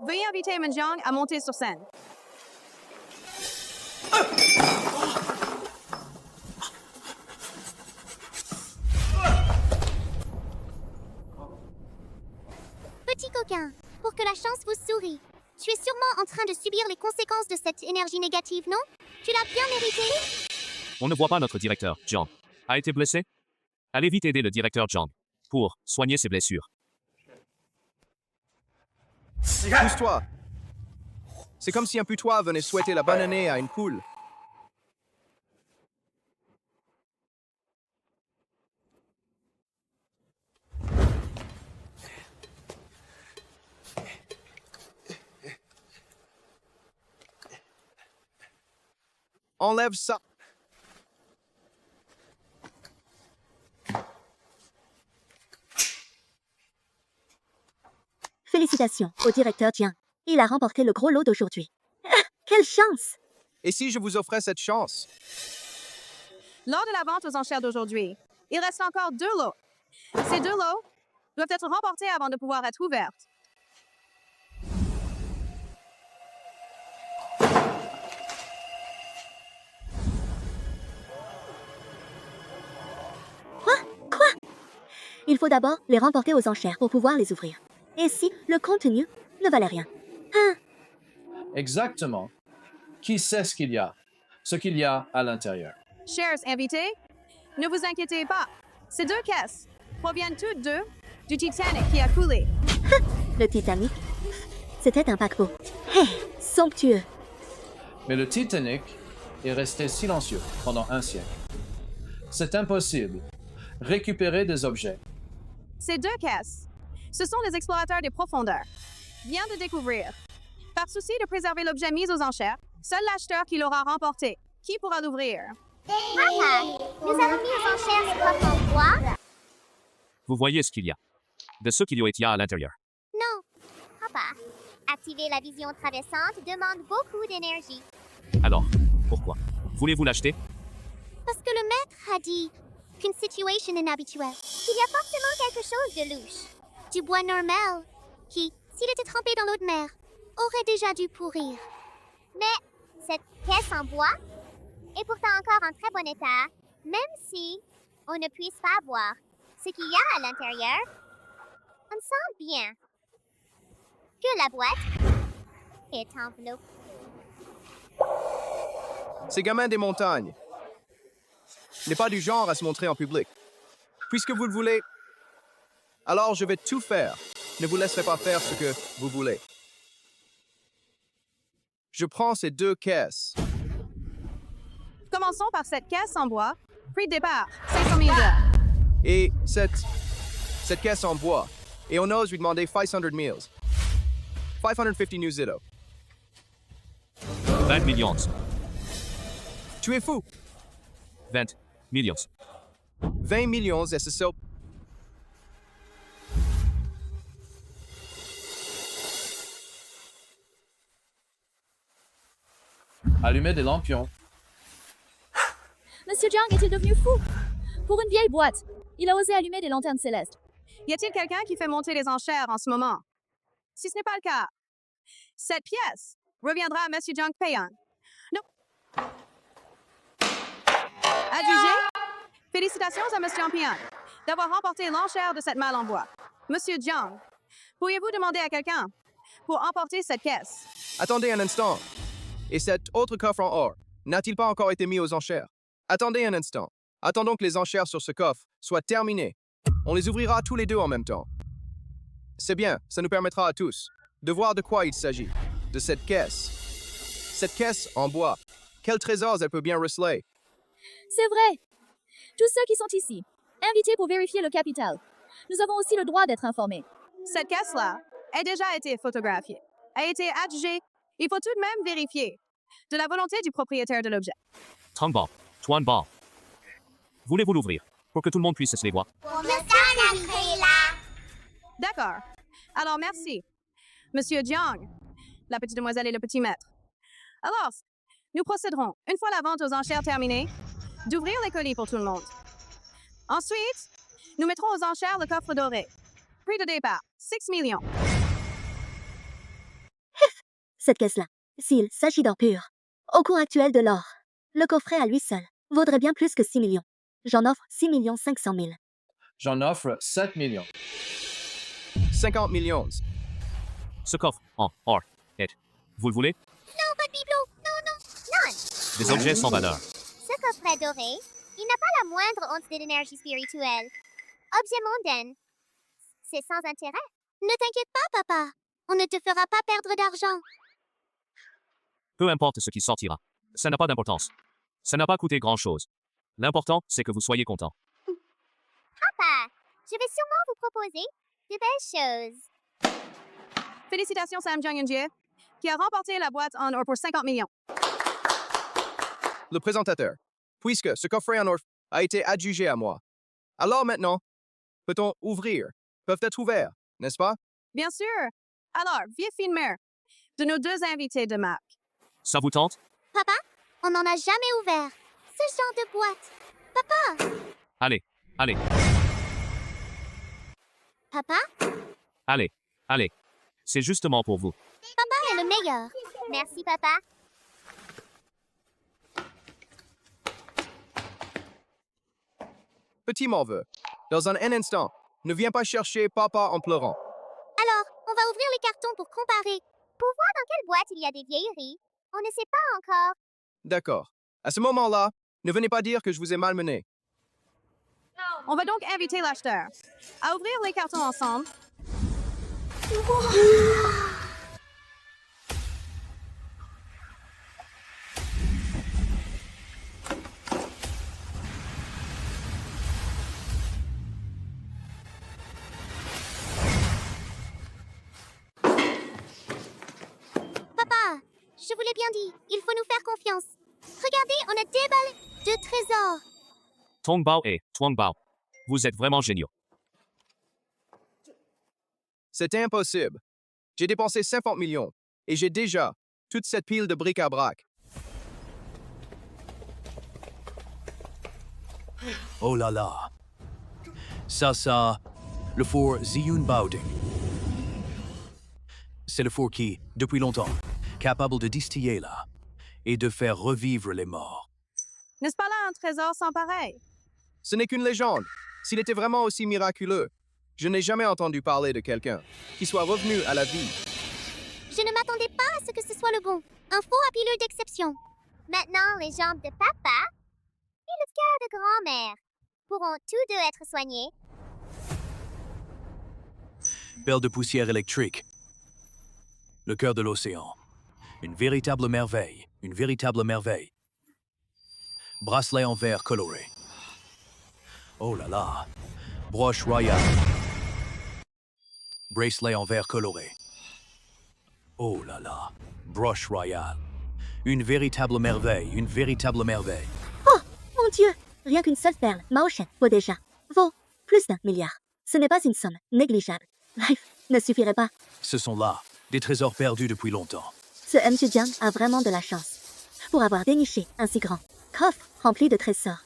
Veuillez inviter Menjiang à monter sur scène. Petit coquin, pour que la chance vous sourie. Tu es sûrement en train de subir les conséquences de cette énergie négative, non? Tu l'as bien mérité? On ne voit pas notre directeur, Jiang. A été blessé? Allez vite aider le directeur Jiang pour soigner ses blessures. Pousse-toi. C'est comme si un putois venait souhaiter la bonne année à une poule. Enlève ça. Félicitations au directeur Jiang. Il a remporté le gros lot d'aujourd'hui. Ah, quelle chance! Et si je vous offrais cette chance? Lors de la vente aux enchères d'aujourd'hui, il reste encore 2 lots. Ces 2 lots doivent être remportés avant de pouvoir être ouvertes. faut d'abord les remporter aux enchères pour pouvoir les ouvrir. Et si le contenu ne valait rien? Hein? Exactement. Qui sait ce qu'il y a? Ce qu'il y a à l'intérieur. Chers invités, ne vous inquiétez pas. Ces deux caisses proviennent toutes deux du Titanic qui a coulé. Le Titanic? C'était un paquebot. Hé, somptueux. Mais le Titanic est resté silencieux pendant un siècle. C'est impossible. Récupérer des objets. Ces deux caisses, ce sont les explorateurs des profondeurs. Viens de découvrir. Par souci de préserver l'objet mis aux enchères, seul l'acheteur qui l'aura remporté. Qui pourra l'ouvrir? Papa, nous avons mis aux enchères ce coffre en bois. Vous voyez ce qu'il y a. De ce qu'il y a à l'intérieur. Non. Papa, activer la vision traversante demande beaucoup d'énergie. Alors, pourquoi? Voulez-vous l'acheter? Parce que le maître a dit qu'une situation inhabituelle. Il y a forcément quelque chose de louche. Du bois normal, qui, s'il était trempé dans l'eau de mer, aurait déjà dû pourrir. Mais cette caisse en bois est pourtant encore en très bon état, même si on ne puisse pas voir ce qu'il y a à l'intérieur. On sent bien que la boîte est enveloppée. Ces gamins des montagnes n'est pas du genre à se montrer en public. Puisque vous le voulez, alors je vais tout faire. Ne vous laisserai pas faire ce que vous voulez. Je prends ces deux caisses. Commençons par cette caisse en bois. Prix de départ, 500 000 $. Et cette caisse en bois. Et on ose lui demander 500 meals. 550 new zero. 20 millions. Tu es fou. 20 millions. 20 millions et c'est ça. Allumer des lampions. Monsieur Jiang est-il devenu fou? Pour une vieille boîte, il a osé allumer des lanternes célestes. Y a-t-il quelqu'un qui fait monter les enchères en ce moment? Si ce n'est pas le cas, cette pièce reviendra à Monsieur Jiang payant. Non. Adjugé? Félicitations à Monsieur Jiang d'avoir remporté l'enchère de cette malle en bois. Monsieur Jiang, pourriez-vous demander à quelqu'un pour emporter cette caisse? Attendez un instant. Et cet autre coffre en or n'a-t-il pas encore été mis aux enchères? Attendez un instant. Attendons que les enchères sur ce coffre soient terminées. On les ouvrira tous les deux en même temps. C'est bien, ça nous permettra à tous de voir de quoi il s'agit. De cette caisse. Cette caisse en bois. Quels trésors elle peut bien receler? C'est vrai. Tous ceux qui sont ici, invités pour vérifier le capital. Nous avons aussi le droit d'être informés. Cette caisse-là a déjà été photographiée, a été adjugée. Il faut tout de même vérifier de la volonté du propriétaire de l'objet. Tongbao, Tuanbao. Voulez-vous l'ouvrir pour que tout le monde puisse se les voir? D'accord. Alors, merci. Monsieur Jiang, la petite demoiselle et le petit maître. Alors, nous procéderons, une fois la vente aux enchères terminée, d'ouvrir les colis pour tout le monde. Ensuite, nous mettrons aux enchères le coffre doré. Prix de départ, 6 millions. Cette caisse-là, s'il s'agit d'or pur, au cours actuel de l'or, le coffret à lui seul vaudrait bien plus que 6 millions. J'en offre 6 500 000. J'en offre 7 millions. 50 millions. Ce coffre en or est. Vous le voulez? Non, pas de bibelot. Non. Des objets sans valeur. Ce coffret doré, il n'a pas la moindre once d'énergie spirituelle. Objet mondain. C'est sans intérêt. Ne t'inquiète pas, papa. On ne te fera pas perdre d'argent. Peu importe ce qui sortira. Ça n'a pas d'importance. Ça n'a pas coûté grand-chose. L'important, c'est que vous soyez content. Papa, je vais sûrement vous proposer de belles choses. Félicitations Sam Jiang-Yunjie, qui a remporté la boîte en or pour 50 millions. Le présentateur. Puisque ce coffret en or a été adjugé à moi. Alors maintenant, peut-on ouvrir? Peuvent être ouverts, n'est-ce pas? Bien sûr. Alors, vieux filmeur de nos deux invités de marque. Ça vous tente? Papa, on n'en a jamais ouvert. Ce genre de boîte. Papa! Allez, allez, Papa? allez. C'est justement pour vous. Papa est le meilleur. Merci, papa. Petit morveux. Dans un instant, Ne viens pas chercher papa en pleurant. Alors, on va ouvrir les cartons pour comparer. Pour voir dans quelle boîte il y a des vieilleries. On ne sait pas encore. D'accord. À ce moment-là, ne venez pas dire que je vous ai malmené. On va donc inviter l'acheteur à ouvrir les cartons ensemble. Papa, je vous l'ai bien dit, il faut nous faire confiance. Regardez, on a déballé de trésors. Tongbao et Tuangbao. Vous êtes vraiment géniaux. C'était impossible. J'ai dépensé 50 millions et j'ai déjà toute cette pile de bric-à-brac. Oh là là. Ça, le four Ziyun Baoding. C'est le four qui, depuis longtemps, capable de distiller là et de faire revivre les morts. N'est-ce pas là un trésor sans pareil? Ce n'est qu'une légende. S'il était vraiment aussi miraculeux, je n'ai jamais entendu parler de quelqu'un qui soit revenu à la vie. Je ne m'attendais pas à ce que ce soit le bon. Un four à pilule d'exception. Maintenant, les jambes de papa et le cœur de grand-mère pourront tous deux être soignés. Belle de poussière électrique. Le cœur de l'océan. Une véritable merveille. Une véritable merveille. Bracelet en verre coloré. Oh là là. Broche royale. Bracelet en verre coloré. Oh là là. Broche royale. Une véritable merveille. Une véritable merveille. Oh, mon Dieu! Rien qu'une seule perle, Maoshen, vaut déjà. Vaut plus d'1 milliard. Ce n'est pas une somme négligeable. Life ne suffirait pas. Ce sont là des trésors perdus depuis longtemps. Ce M. Jiang a vraiment de la chance pour avoir déniché un si grand coffre rempli de trésors.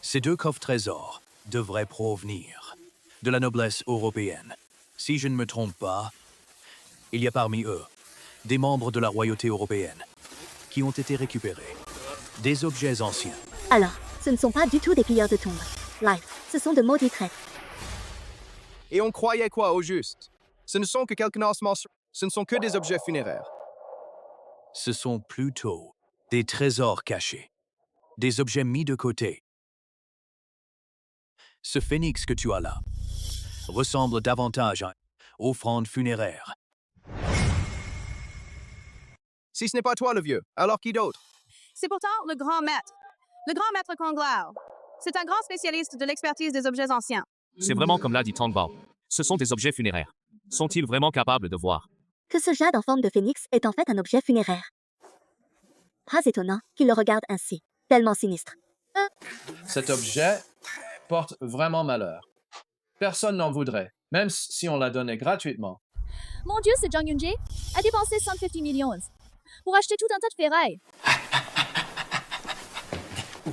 Ces deux coffres trésors devraient provenir de la noblesse européenne. Si je ne me trompe pas, il y a parmi eux des membres de la royauté européenne qui ont été récupérés. Des objets anciens. Alors, ce ne sont pas du tout des pilleurs de tombes. Life, ce sont de maudits traîtres. Et on croyait quoi au juste? Ce ne sont que quelques ossements, ce ne sont que des objets funéraires. Ce sont plutôt des trésors cachés, des objets mis de côté. Ce phénix que tu as là ressemble davantage à une offrande funéraire. Si ce n'est pas toi le vieux, alors qui d'autre? C'est pourtant le grand maître Konglao. C'est un grand spécialiste de l'expertise des objets anciens. C'est vraiment comme l'a dit Tongbao. Ce sont des objets funéraires. Sont-ils vraiment capables de voir? Que ce jade en forme de phénix est en fait un objet funéraire. Pas étonnant qu'il le regarde ainsi, tellement sinistre. Cet objet porte vraiment malheur. Personne n'en voudrait, même si on l'a donné gratuitement. Mon Dieu, ce Zhang Yunjie a dépensé 150 millions pour acheter tout un tas de ferraille.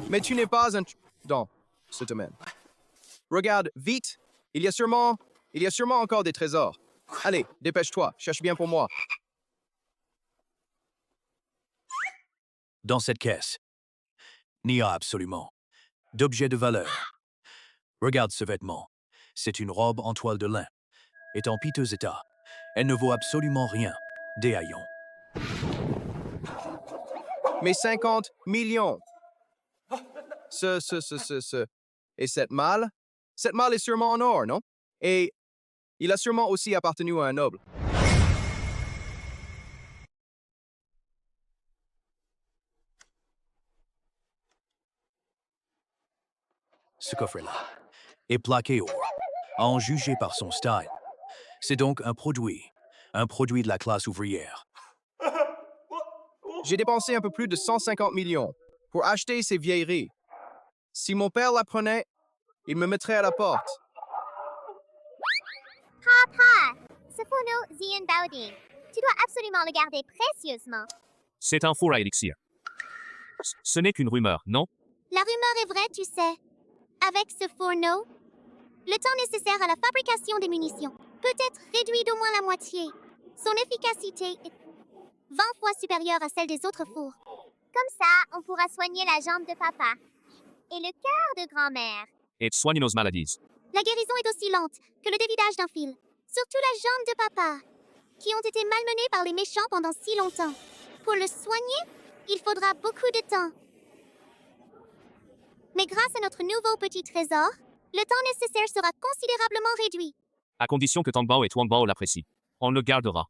Mais tu n'es pas un dans ce domaine. Regarde, vite! Il y a sûrement encore des trésors. Allez, dépêche-toi, cherche bien pour moi. Dans cette caisse, il n'y a absolument d'objet de valeur. Regarde ce vêtement. C'est une robe en toile de lin. Est en piteux état. Elle ne vaut absolument rien. Des haillons. Mais 50 millions! Et cette malle? Cette malle est sûrement en or, non? Et il a sûrement aussi appartenu à un noble. Ce coffret-là est plaqué or, à en juger par son style. C'est donc un produit de la classe ouvrière. J'ai dépensé un peu plus de 150 millions pour acheter ces vieilleries. Si mon père l'apprenait, il me mettrait à la porte. Papa, ce fourneau Ziyun Baoding, tu dois absolument le garder précieusement. C'est un four à élixir. Ce n'est qu'une rumeur, non? La rumeur est vraie, tu sais. Avec ce fourneau, le temps nécessaire à la fabrication des munitions peut être réduit d'au moins la moitié. Son efficacité est 20 fois supérieure à celle des autres fours. Comme ça, on pourra soigner la jambe de papa et le cœur de grand-mère. Et soigner nos maladies. La guérison est aussi lente que le dévidage d'un fil. Surtout la jambe de papa, qui ont été malmenés par les méchants pendant si longtemps. Pour le soigner, il faudra beaucoup de temps. Mais grâce à notre nouveau petit trésor, le temps nécessaire sera considérablement réduit. À condition que Tangbao et Tuangbao l'apprécient. On le gardera.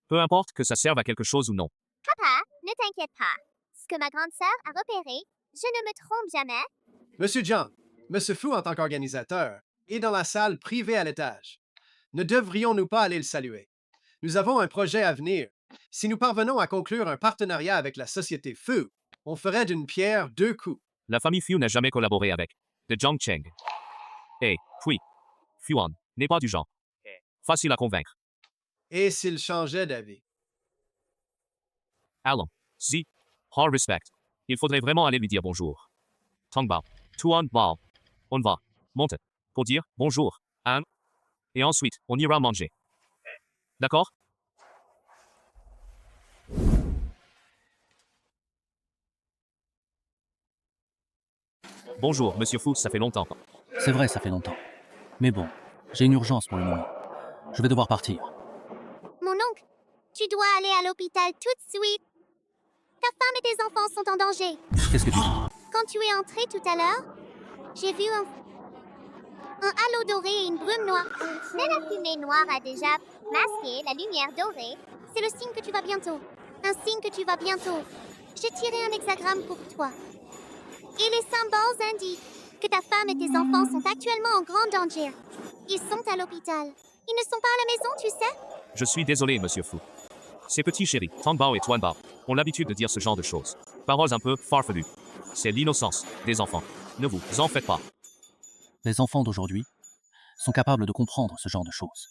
Peu importe que ça serve à quelque chose ou non. Papa, ne t'inquiète pas. Ce que ma grande sœur a repéré, je ne me trompe jamais. Monsieur Jiang, Monsieur Fu en tant qu'organisateur est dans la salle privée à l'étage. Ne devrions-nous pas aller le saluer? Nous avons un projet à venir. Si nous parvenons à conclure un partenariat avec la société Fu, on ferait d'une pierre deux coups. La famille Fu n'a jamais collaboré avec de Jiang Cheng. Et, puis, Fuan n'est pas du genre. Facile à convaincre. Et s'il changeait d'avis? Allons, si, hors respect. Il faudrait vraiment aller lui dire bonjour. Tangbao, Tuangbao, on va monter pour dire bonjour, hein? Et ensuite, on ira manger. D'accord? Bonjour, Monsieur Fu, ça fait longtemps. C'est vrai, ça fait longtemps. Mais bon, j'ai une urgence pour le moment. Je vais devoir partir. Mon oncle, tu dois aller à l'hôpital tout de suite. Ta femme et tes enfants sont en danger. Qu'est-ce que tu dis? Quand tu es entré tout à l'heure, j'ai vu un halo doré et une brume noire. Mais la fumée noire a déjà masqué la lumière dorée. C'est le signe que tu vas bientôt. Un signe que tu vas bientôt. J'ai tiré un hexagramme pour toi. Et les symboles indiquent que ta femme et tes enfants sont actuellement en grand danger. Ils sont à l'hôpital. Ils ne sont pas à la maison, tu sais? Je suis désolé, Monsieur Fu. Ces petits chéris, Tangbao et Tuanbao, ont l'habitude de dire ce genre de choses. Paroles un peu farfelues. C'est l'innocence des enfants. Ne vous en faites pas. Les enfants d'aujourd'hui sont capables de comprendre ce genre de choses.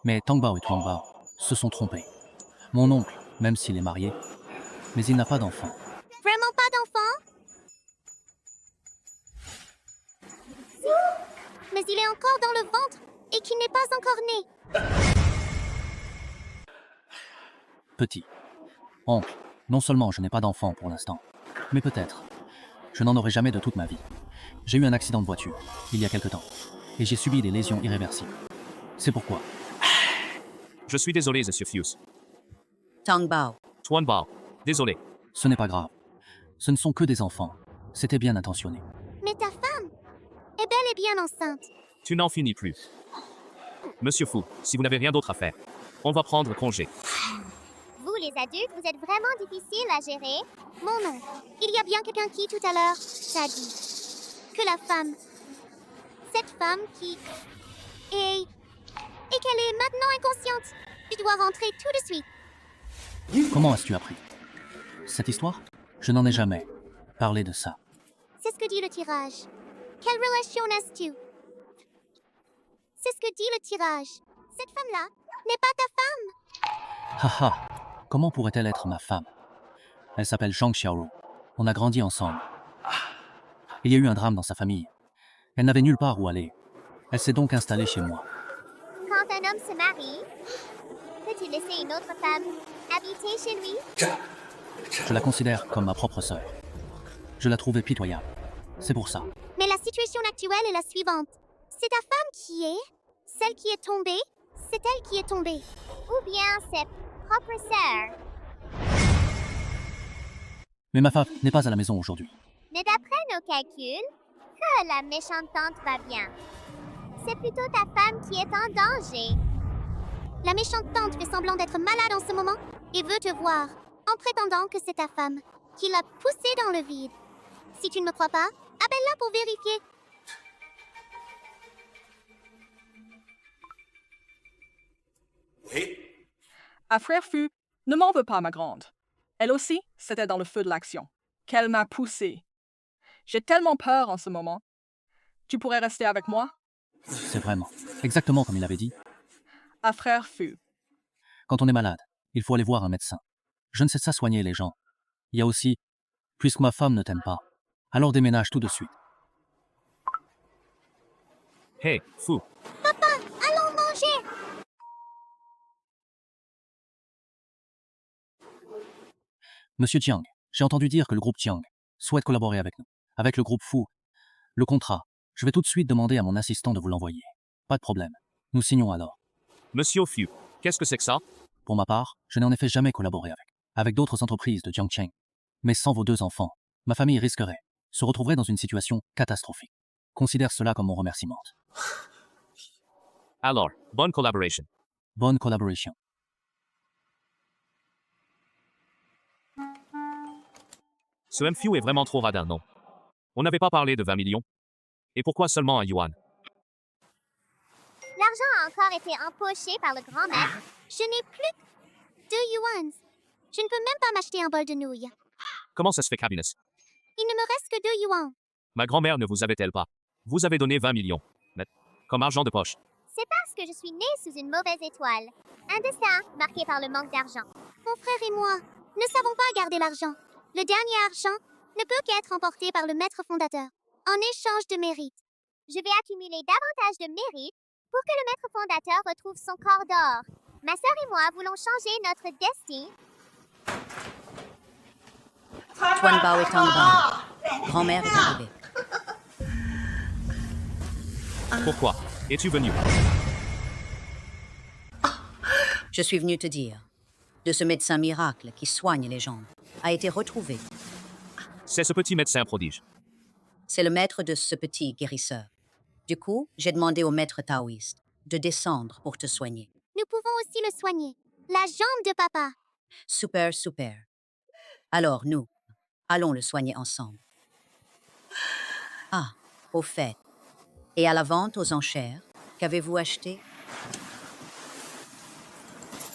Mais Tangbao et Tuangbao se sont trompés. Mon oncle, même s'il est marié, mais il n'a pas d'enfant. Vraiment pas d'enfant? Si. Mais il est encore dans le ventre et qu'il n'est pas encore né. Petit. Oncle, non seulement je n'ai pas d'enfant pour l'instant, mais peut-être, je n'en aurai jamais de toute ma vie. J'ai eu un accident de voiture, il y a quelque temps, et j'ai subi des lésions irréversibles. C'est pourquoi. Je suis désolé, Monsieur Fuse. Tangbao. Tuanbao, désolé. Ce n'est pas grave. Ce ne sont que des enfants. C'était bien intentionné. Mais ta femme est bel et bien enceinte. Tu n'en finis plus. Monsieur Fu, si vous n'avez rien d'autre à faire, on va prendre congé. Vous, les adultes, vous êtes vraiment difficiles à gérer. Mon nom. Il y a bien quelqu'un qui, tout à l'heure, t'a dit que la femme, cette femme qui est... et qu'elle est maintenant inconsciente. Tu dois rentrer tout de suite. Comment as-tu appris cette histoire? Je n'en ai jamais parlé de ça. C'est ce que dit le tirage. Quelle relation as-tu? C'est ce que dit le tirage. Cette femme-là n'est pas ta femme. Haha, comment pourrait-elle être ma femme? Elle s'appelle Zhang Xiaoru. On a grandi ensemble. Il y a eu un drame dans sa famille. Elle n'avait nulle part où aller. Elle s'est donc installée chez moi. Quand un homme se marie, peut-il laisser une autre femme habiter chez lui? Je la considère comme ma propre sœur. Je la trouvais pitoyable. C'est pour ça. Mais la situation actuelle est la suivante. C'est ta femme qui est... celle qui est tombée. C'est elle qui est tombée. Ou bien ses propres sœurs. Mais ma femme n'est pas à la maison aujourd'hui. Mais d'après nos calculs, que la méchante tante va bien. C'est plutôt ta femme qui est en danger. La méchante tante fait semblant d'être malade en ce moment et veut te voir, en prétendant que c'est ta femme qui l'a poussée dans le vide. Si tu ne me crois pas, appelle-la pour vérifier. À frère Fu, ne m'en veux pas, ma grande. Elle aussi, c'était dans le feu de l'action. Qu'elle m'a poussée. J'ai tellement peur en ce moment. Tu pourrais rester avec moi? C'est vraiment exactement comme il avait dit. À frère Fu. Quand on est malade, il faut aller voir un médecin. Je ne sais ça soigner les gens. Il y a aussi, puisque ma femme ne t'aime pas, alors déménage tout de suite. Hey, Fu. Papa, allons manger! Monsieur Jiang, j'ai entendu dire que le groupe Jiang souhaite collaborer avec nous. Avec le groupe Fu. Le contrat, Je vais tout de suite demander à mon assistant de vous l'envoyer. Pas de problème. Nous signons alors. Monsieur Fu, qu'est-ce que c'est que ça? Pour ma part, je n'ai en effet jamais collaboré avec d'autres entreprises de Jiangcheng. Mais sans vos 2 enfants, ma famille risquerait, se retrouverait dans une situation catastrophique. Considère cela comme mon remerciement. Alors, bonne collaboration. Bonne collaboration. Ce MFU est vraiment trop radin, non? On n'avait pas parlé de 20 millions. Et pourquoi seulement un yuan? L'argent a encore été empoché par le grand-maître. Je n'ai plus que 2 yuans. Je ne peux même pas m'acheter un bol de nouilles. Comment ça se fait, Cabinus? Il ne me reste que 2 yuans. Ma grand-mère ne vous avait-elle pas? Vous avez donné 20 millions. Net. Comme argent de poche. C'est parce que je suis née sous une mauvaise étoile. Un destin marqué par le manque d'argent. Mon frère et moi ne savons pas garder l'argent. Le dernier argent ne peut qu'être emporté par le maître fondateur, en échange de mérite. Je vais accumuler davantage de mérite pour que le maître fondateur retrouve son corps d'or. Ma sœur et moi voulons changer notre destin. Tuan Bao et Tang Bao. Grand-mère est arrivée. Pourquoi es-tu venu? Je suis venu te dire, de ce médecin miracle qui soigne les jambes, a été retrouvé. C'est ce petit médecin prodige. C'est le maître de ce petit guérisseur. Du coup, j'ai demandé au maître taoïste de descendre pour te soigner. Nous pouvons aussi le soigner. La jambe de papa. Super, super. Alors nous, allons le soigner ensemble. Ah, au fait. Et à la vente aux enchères, qu'avez-vous acheté?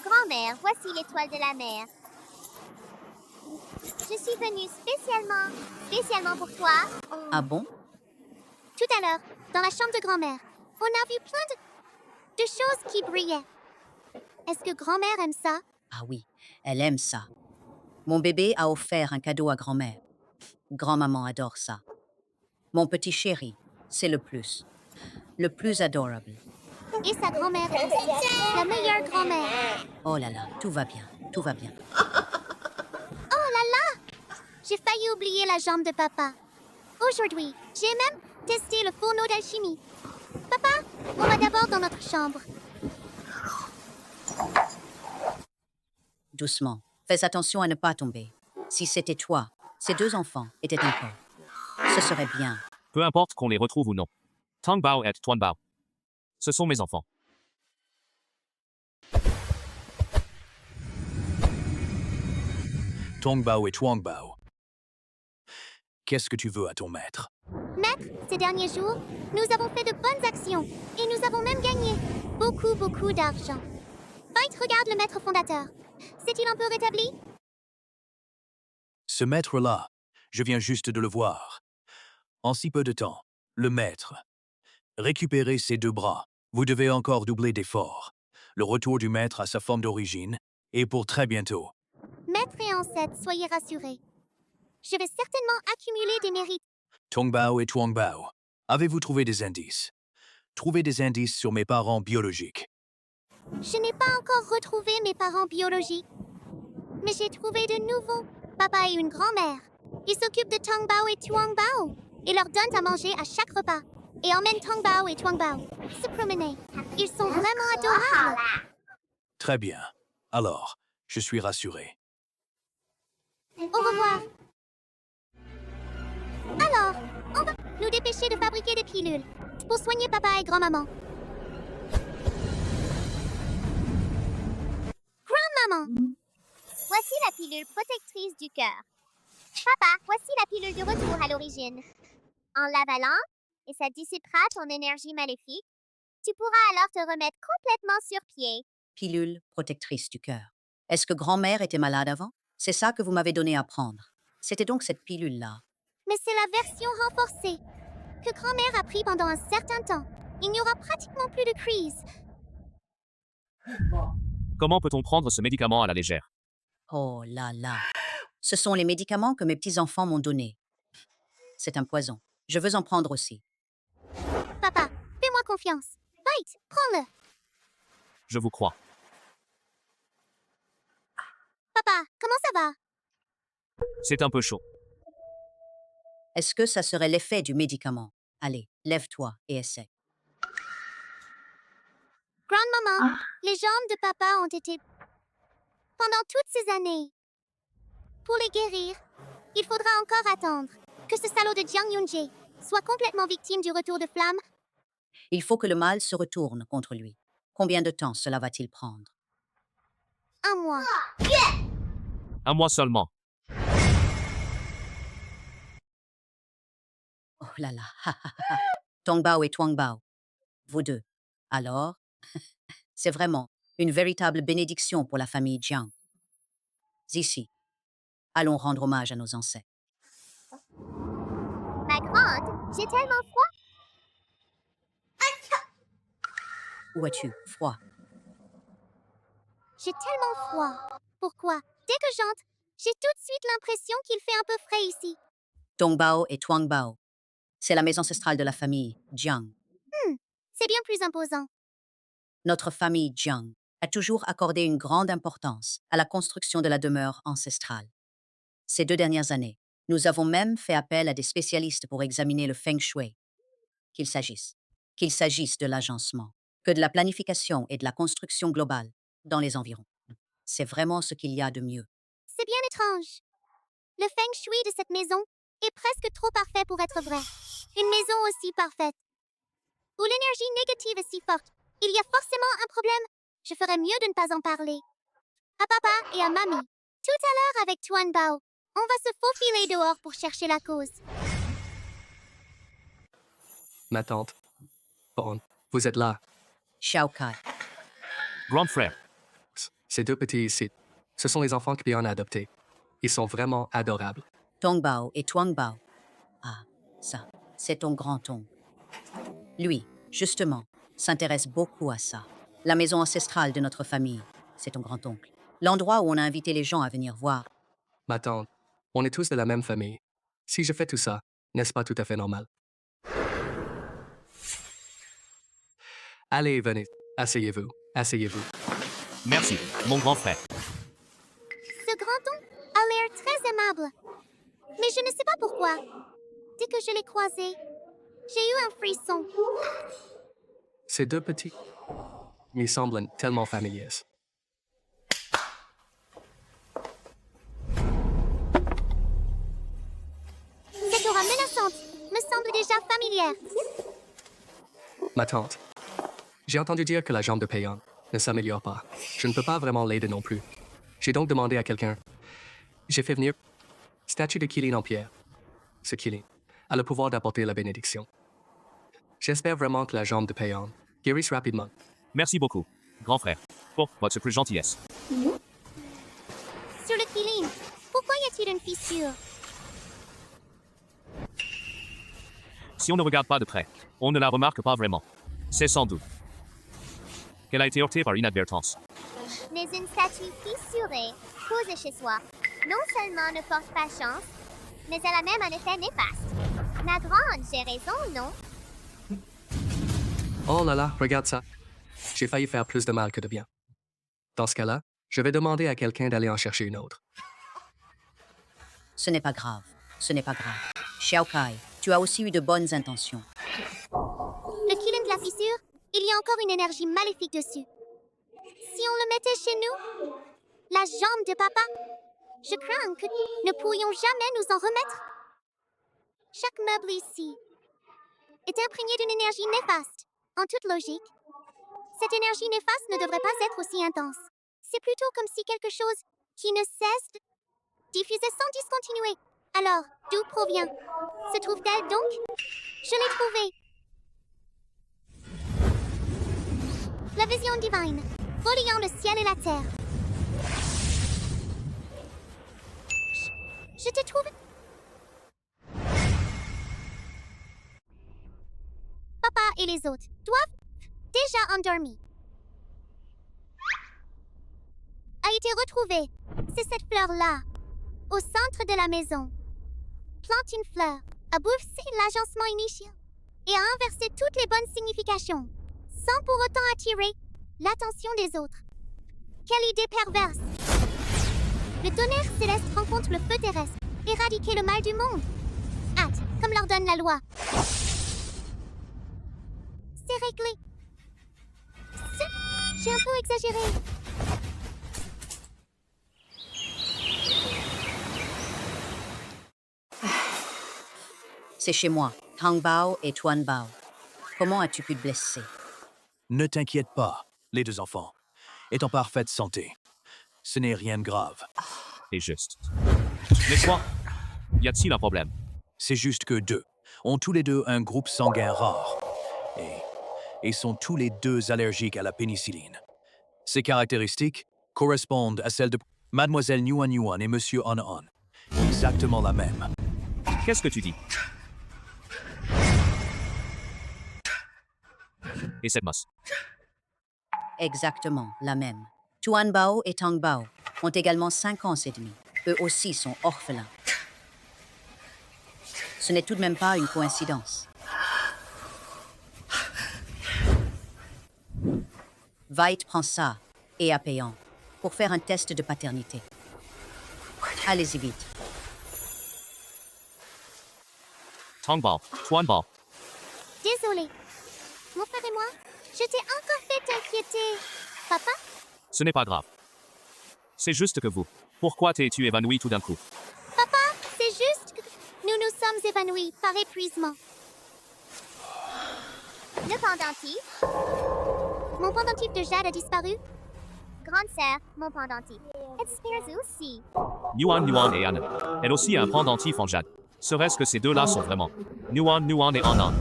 Grand-mère, voici l'étoile de la mer. Je suis venue spécialement pour toi. Ah bon? Tout à l'heure, dans la chambre de grand-mère, on a vu plein de choses qui brillaient. Est-ce que grand-mère aime ça? Ah oui, elle aime ça. Mon bébé a offert un cadeau à grand-mère. Grand-maman adore ça. Mon petit chéri, c'est le plus adorable. Et sa grand-mère aussi. La meilleure grand-mère. Oh là là, tout va bien, tout va bien. Oh là là! J'ai failli oublier la jambe de papa. Aujourd'hui, j'ai même testé le fourneau d'alchimie. Papa, on va d'abord dans notre chambre. Doucement. Fais attention à ne pas tomber. Si c'était toi, ces 2 enfants étaient encore. Ce serait bien. Peu importe qu'on les retrouve ou non. Tang Bao et Tuan Bao. Ce sont mes enfants. Tong Bao et Tuang Bao. Qu'est-ce que tu veux à ton maître? Maître, ces derniers jours, nous avons fait de bonnes actions et nous avons même gagné beaucoup d'argent. Fight, regarde le maître fondateur. S'est-il un peu rétabli? Ce maître-là, je viens juste de le voir. En si peu de temps, le maître. Récupérez ses 2 bras. Vous devez encore doubler d'efforts. Le retour du maître à sa forme d'origine est pour très bientôt. Maître et ancêtre, soyez rassurés. Je vais certainement accumuler des mérites. Tong Bao et Tuang Bao, avez-vous trouvé des indices? Trouvez des indices sur mes parents biologiques. Je n'ai pas encore retrouvé mes parents biologiques. Mais j'ai trouvé de nouveaux. Papa et une grand-mère. Ils s'occupent de Tong Bao et Tuang Bao et leur donnent à manger à chaque repas. Et emmènent Tong Bao et Tuang Bao se promener. Ils sont vraiment adorables. Très bien. Alors, je suis rassuré. Au revoir. Alors, on va nous dépêcher de fabriquer des pilules pour soigner papa et grand-maman. Grand-maman, voici la pilule protectrice du cœur. Papa, voici la pilule de retour à l'origine. En l'avalant, et ça dissipera ton énergie maléfique, tu pourras alors te remettre complètement sur pied. Pilule protectrice du cœur. Est-ce que grand-mère était malade avant? C'est ça que vous m'avez donné à prendre. C'était donc cette pilule-là. Mais c'est la version renforcée que grand-mère a pris pendant un certain temps. Il n'y aura pratiquement plus de crise. Comment peut-on prendre ce médicament à la légère? Oh là là. Ce sont les médicaments que mes petits-enfants m'ont donnés. C'est un poison. Je veux en prendre aussi. Papa, fais-moi confiance. Fight, prends-le. Je vous crois. Papa, comment ça va? C'est un peu chaud. Est-ce que ça serait l'effet du médicament? Allez, lève-toi et essaie. Grande-maman, les jambes de papa ont été... pendant toutes ces années. Pour les guérir, il faudra encore attendre que ce salaud de Jiang Yunjie soit complètement victime du retour de flamme. Il faut que le mal se retourne contre lui. Combien de temps cela va-t-il prendre? 1 mois. Un mois seulement. Oh là là, Tongbao et Tuangbao, vous deux. Alors, c'est vraiment une véritable bénédiction pour la famille Jiang. Ici, allons rendre hommage à nos ancêtres. Ma grande, j'ai tellement froid. Où as-tu froid? J'ai tellement froid. Pourquoi? Dès que j'entre, j'ai tout de suite l'impression qu'il fait un peu frais ici. Tongbao et Tuangbao, c'est la maison ancestrale de la famille Jiang. C'est bien plus imposant. Notre famille Jiang a toujours accordé une grande importance à la construction de la demeure ancestrale. Ces 2 dernières années, nous avons même fait appel à des spécialistes pour examiner le feng shui. Qu'il s'agisse de l'agencement, que de la planification et de la construction globale dans les environs. C'est vraiment ce qu'il y a de mieux. C'est bien étrange. Le feng shui de cette maison est presque trop parfait pour être vrai. Une maison aussi parfaite, où l'énergie négative est si forte, il y a forcément un problème. Je ferais mieux de ne pas en parler. À papa et à mamie. Tout à l'heure avec Tuanbao, on va se faufiler dehors pour chercher la cause. Ma tante. Bon, vous êtes là. Xiao Kai. Grand frère. Ces 2 petits ici, ce sont les enfants que Bian a adoptés. Ils sont vraiment adorables. Tongbao et Tuangbao. Ah, ça, c'est ton grand-oncle. Lui, justement, s'intéresse beaucoup à ça. La maison ancestrale de notre famille, c'est ton grand-oncle. L'endroit où on a invité les gens à venir voir. Ma tante, on est tous de la même famille. Si je fais tout ça, n'est-ce pas tout à fait normal? Allez, venez. Asseyez-vous. Asseyez-vous. Merci, mon grand frère. Ce grand-oncle a l'air très aimable. Mais je ne sais pas pourquoi. Dès que je l'ai croisé, j'ai eu un frisson. Ces 2 petits, ils semblent tellement familiers. Cette aura menaçante me semble déjà familière. Ma tante, j'ai entendu dire que la jambe de Payan ne s'améliore pas. Je ne peux pas vraiment l'aider non plus. J'ai donc demandé à quelqu'un. J'ai fait venir statue de Kilin en pierre. Ce Kilin a le pouvoir d'apporter la bénédiction. J'espère vraiment que la jambe de Payan guérisse rapidement. Merci beaucoup, grand frère, pour votre plus gentillesse. Sur le Kilin, pourquoi y a-t-il une fissure? Si on ne regarde pas de près, on ne la remarque pas vraiment. C'est sans doute qu'elle a été heurtée par inadvertance. Mais une statue fissurée, posée chez soi, non seulement ne porte pas chance, mais elle a même un effet néfaste. Ma grande, j'ai raison, non? Oh là là, regarde ça. J'ai failli faire plus de mal que de bien. Dans ce cas-là, je vais demander à quelqu'un d'aller en chercher une autre. Ce n'est pas grave. Ce n'est pas grave. Xiao Kai, tu as aussi eu de bonnes intentions. Le Kilin de la fissure, il y a encore une énergie maléfique dessus. Si on le mettait chez nous, la jambe de papa, je crains que nous ne pourrions jamais nous en remettre. Chaque meuble ici est imprégné d'une énergie néfaste. En toute logique, cette énergie néfaste ne devrait pas être aussi intense. C'est plutôt comme si quelque chose qui ne cesse de diffuser sans discontinuer. Alors, d'où provient? Se trouve-t-elle donc? Je l'ai trouvée. La vision divine, reliant le ciel et la terre. Je te trouve... Papa et les autres doivent déjà endormis. A été retrouvée. C'est cette fleur-là, au centre de la maison. Plante une fleur, a bouffé l'agencement initial et a inversé toutes les bonnes significations, sans pour autant attirer l'attention des autres. Quelle idée perverse! Le tonnerre céleste rencontre le feu terrestre, éradiquer le mal du monde. Hâte, comme l'ordonne la loi. J'ai un peu exagéré. C'est chez moi, Tang Bao et Tuan Bao. Comment as-tu pu te blesser? Ne t'inquiète pas, les deux enfants est en parfaite santé. Ce n'est rien de grave. C'est juste. Mais quoi? Y a-t-il un problème? C'est juste que deux ont tous les deux un groupe sanguin rare et sont tous les deux allergiques à la pénicilline. Ces caractéristiques correspondent à celles de Mademoiselle Nguyen Nguyen et Monsieur On On. Exactement la même. Qu'est-ce que tu dis? Et cette masse? Exactement la même. Tuan Bao et Tang Bao ont également 5 ans et demi. Eux aussi sont orphelins. Ce n'est tout de même pas une coïncidence. Veit prend ça et Apéan pour faire un test de paternité. Allez-y vite. Tang Bao, Tuan Bao. Désolée. Mon frère et moi, je t'ai encore fait inquiéter. Papa? Ce n'est pas grave. C'est juste que vous. Pourquoi t'es-tu évanoui tout d'un coup? Papa, c'est juste que nous nous sommes évanouis par épuisement. Le pendentif? Mon pendentif de jade a disparu? Grande sœur, mon pendentif. Espère aussi. Nguyen Nguyen et Anne. Elle aussi a un pendentif en jade. Serait-ce que ces deux-là sont vraiment Nguyen Nguyen et Anna?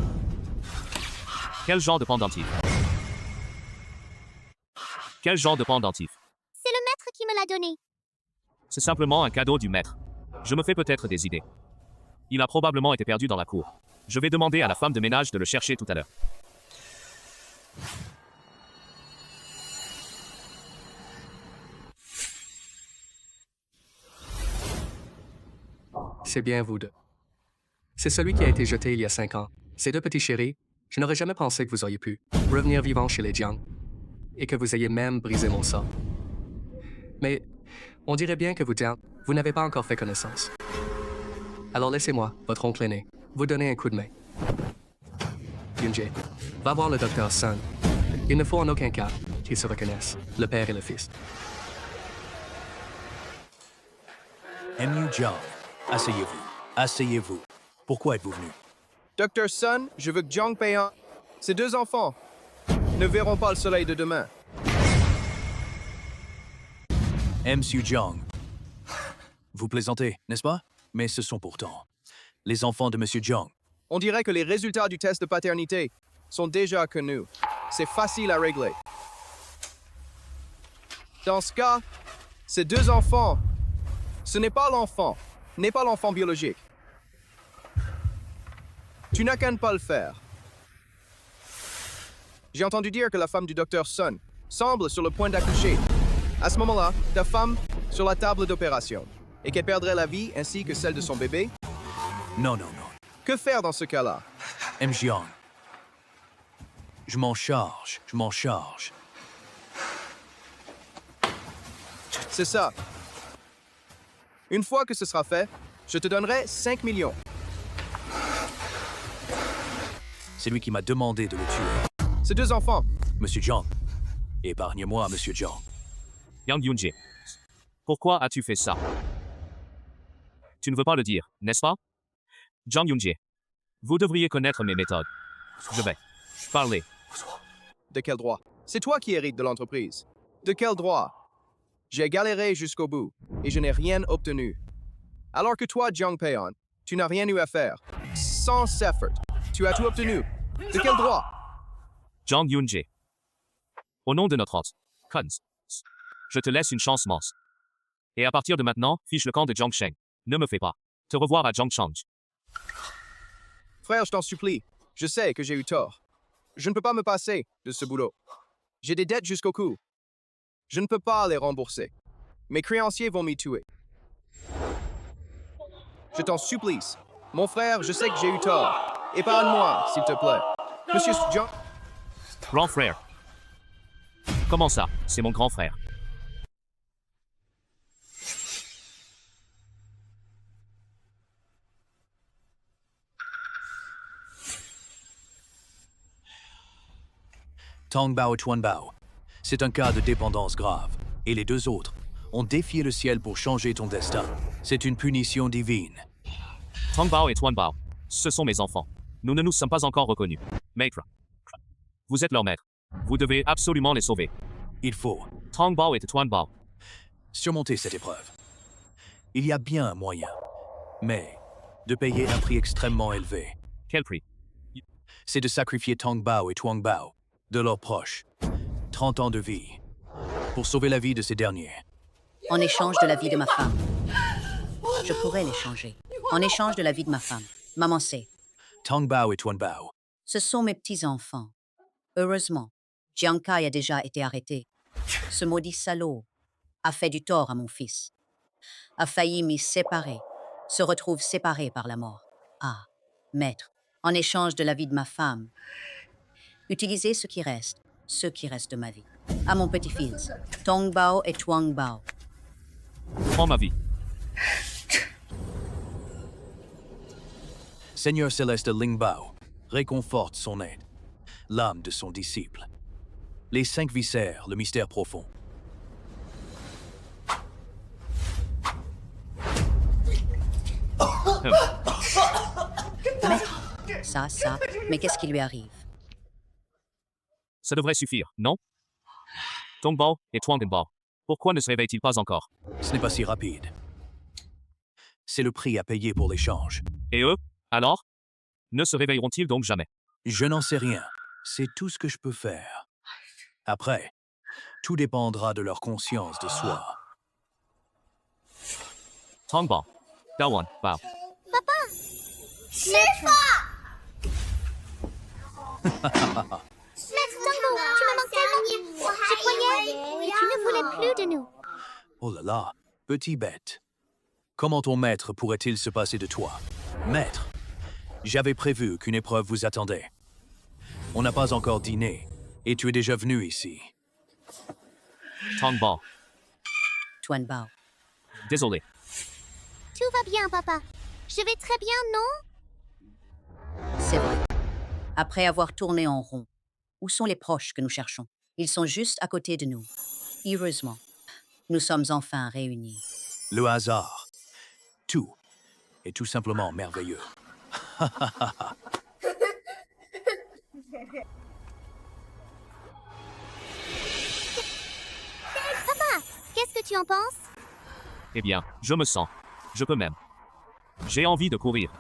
Quel genre de pendentif? Quel genre de pendentif? C'est le maître qui me l'a donné. C'est simplement un cadeau du maître. Je me fais peut-être des idées. Il a probablement été perdu dans la cour. Je vais demander à la femme de ménage de le chercher tout à l'heure. C'est bien vous deux. C'est celui qui a été jeté il y a 5 ans. Ces deux petits chéris, je n'aurais jamais pensé que vous auriez pu revenir vivant chez les Jiang et que vous ayez même brisé mon sort. Mais on dirait bien que vous n'avez pas encore fait connaissance. Alors laissez-moi, votre oncle aîné, vous donner un coup de main. Yunjie, va voir le docteur Sun. Il ne faut en aucun cas qu'ils se reconnaissent, le père et le fils. M.U. Jiang, asseyez-vous. Asseyez-vous. Pourquoi êtes-vous venu? Dr. Sun, je veux que Jiang Peihan, ces deux enfants, ne verront pas le soleil de demain. M.U. Jiang. Vous plaisantez, n'est-ce pas? Mais ce sont pourtant les enfants de Monsieur Jiang. On dirait que les résultats du test de paternité sont déjà connus. C'est facile à régler. Dans ce cas, ces deux enfants, ce n'est pas l'enfant biologique. Tu n'as qu'à ne pas le faire. J'ai entendu dire que la femme du docteur Sun semble sur le point d'accoucher. À ce moment-là, ta femme sur la table d'opération et qu'elle perdrait la vie ainsi que celle de son bébé? Non, non, non. Que faire dans ce cas-là? M. Jiang. Je m'en charge. C'est ça. Une fois que ce sera fait, je te donnerai 5 millions. C'est lui qui m'a demandé de le tuer. Ces deux enfants. Monsieur Jiang. Épargne-moi, Monsieur Jiang. Yang Yunjie. Pourquoi as-tu fait ça? Tu ne veux pas le dire, n'est-ce pas? Jiang Yunjie. Vous devriez connaître mes méthodes. Je vais parler. De quel droit? C'est toi qui hérites de l'entreprise. De quel droit? J'ai galéré jusqu'au bout et je n'ai rien obtenu. Alors que toi, Jiang Peihan, tu n'as rien eu à faire. Sans effort, tu as tout obtenu. De quel droit? Jiang Yunjie. Au nom de notre hôte, Kunz, je te laisse une chance mince. Et à partir de maintenant, fiche le camp de Jiangsheng. Ne me fais pas te revoir à Jiangchang. Frère, je t'en supplie. Je sais que j'ai eu tort. Je ne peux pas me passer de ce boulot. J'ai des dettes jusqu'au cou. Je ne peux pas les rembourser. Mes créanciers vont m'y tuer. Je t'en supplie. Mon frère, je sais que j'ai eu tort. Épargne-moi, s'il te plaît. Monsieur Jiang. Grand frère. Comment ça? C'est mon grand frère. Tang Bao et Tuan Bao. C'est un cas de dépendance grave. Et les deux autres ont défié le ciel pour changer ton destin. C'est une punition divine. Tong Bao et Tuan Bao, ce sont mes enfants. Nous ne nous sommes pas encore reconnus. Maître, vous êtes leur maître. Vous devez absolument les sauver. Il faut Tong Bao et Tuan Bao. surmonter cette épreuve. Il y a bien un moyen, mais de payer un prix extrêmement élevé. Quel prix? C'est de sacrifier Tong Bao et Tuan Bao, de leurs proches, 30 ans de vie, pour sauver la vie de ces derniers. En échange de la vie de ma femme. Je pourrais l'échanger. En échange de la vie de ma femme. Maman sait. Tong Bao et Tuan Bao. Ce sont mes petits-enfants. Heureusement, Jiang Kai a déjà été arrêté. Ce maudit salaud a fait du tort à mon fils. A failli m'y séparer. Se retrouve séparé par la mort. Ah, maître, en échange de la vie de ma femme, utilisez ce qui reste de ma vie. À mon petit-fils, Tong Bao et Tuan Bao. Prends ma vie. Seigneur céleste Ling Bao, réconforte son aide, l'âme de son disciple. Les 5 viscères, le mystère profond. Maître, ça, mais qu'est-ce qui lui arrive? Ça devrait suffire, non? Tong Bao et Tuan Bao, pourquoi ne se réveille-t-il pas encore? Ce n'est pas si rapide. C'est le prix à payer pour l'échange. Et eux, alors? Ne se réveilleront-ils donc jamais? Je n'en sais rien. C'est tout ce que je peux faire. Après, tout dépendra de leur conscience de soi. Tong Bao, Dawan Bao. Papa! Maître! Maître Tongbo, tu me manques tellement. Je croyais que tu ne voulais plus de nous. Oh là là, petit bête. Comment ton maître pourrait-il se passer de toi? Maître, j'avais prévu qu'une épreuve vous attendait. On n'a pas encore dîné, et tu es déjà venu ici. Tong Bao. Tuan Bao. Désolé. Tout va bien, papa. Je vais très bien, non? C'est vrai. Après avoir tourné en rond, où sont les proches que nous cherchons? Ils sont juste à côté de nous. Heureusement, nous sommes enfin réunis. Le hasard. Tout est tout simplement merveilleux. Papa, qu'est-ce que tu en penses? Eh bien, je me sens. Je peux même. J'ai envie de courir.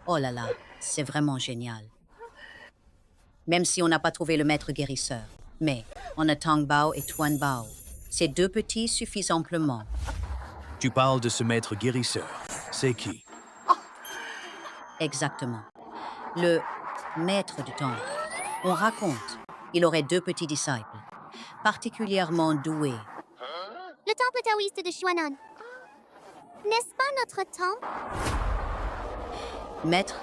Oh là là, c'est vraiment génial. Même si on n'a pas trouvé le maître guérisseur, mais on a Tong Bao et Tuan Bao. Ces deux petits suffisent amplement. Tu parles de ce maître guérisseur. C'est qui? Exactement. Le maître du temple. On raconte, il aurait 2 petits disciples, particulièrement doués. Le temple taoïste de Xuanan. N'est-ce pas notre temple? Maître,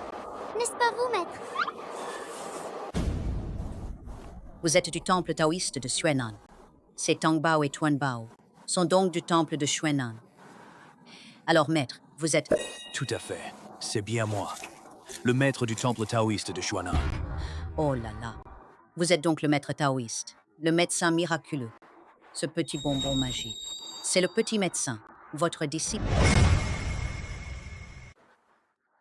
N'est-ce pas vous, maître? vous êtes du temple taoïste de Xuanan. Ces Tong Bao et Tuan Bao sont donc du temple de Xuanan. Alors, maître, vous êtes... Tout à fait. C'est bien moi. Le maître du temple taoïste de Xuanan. Oh là là. Vous êtes donc le maître taoïste, le médecin miraculeux. Ce petit bonbon magique. C'est le petit médecin, votre disciple.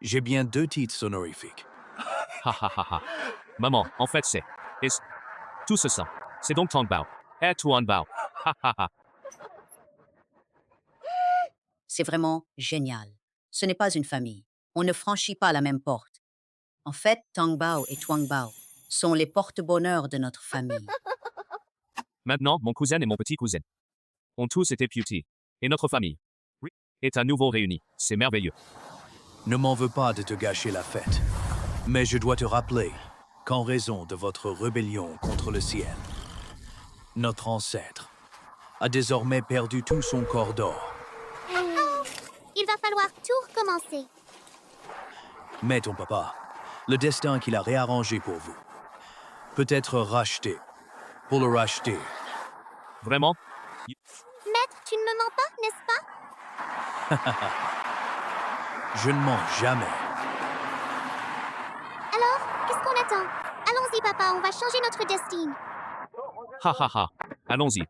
J'ai bien 2 titres honorifiques. Ha ha ha ha. Maman, en fait c'est... Tout ce sang. C'est donc Tong Bao. Et Tuan Bao. Ha ha ha. C'est vraiment génial. Ce n'est pas une famille. On ne franchit pas la même porte. En fait, Tong Bao et Tuan Bao sont les porte-bonheur de notre famille. Maintenant, mon cousin et mon petit-cousin ont tous été putis. Et notre famille est à nouveau réunie. C'est merveilleux. Ne m'en veux pas de te gâcher la fête. Mais je dois te rappeler qu'en raison de votre rébellion contre le ciel, notre ancêtre a désormais perdu tout son corps d'or. Il va falloir tout recommencer. Mais ton papa, le destin qu'il a réarrangé pour vous, peut être racheté. Pour le racheter. Vraiment? Maître, tu ne me mens pas, n'est-ce pas? Je ne mens jamais. Alors, qu'est-ce qu'on attend? Allons-y, papa, on va changer notre destin. Ha ha ha. Allons-y.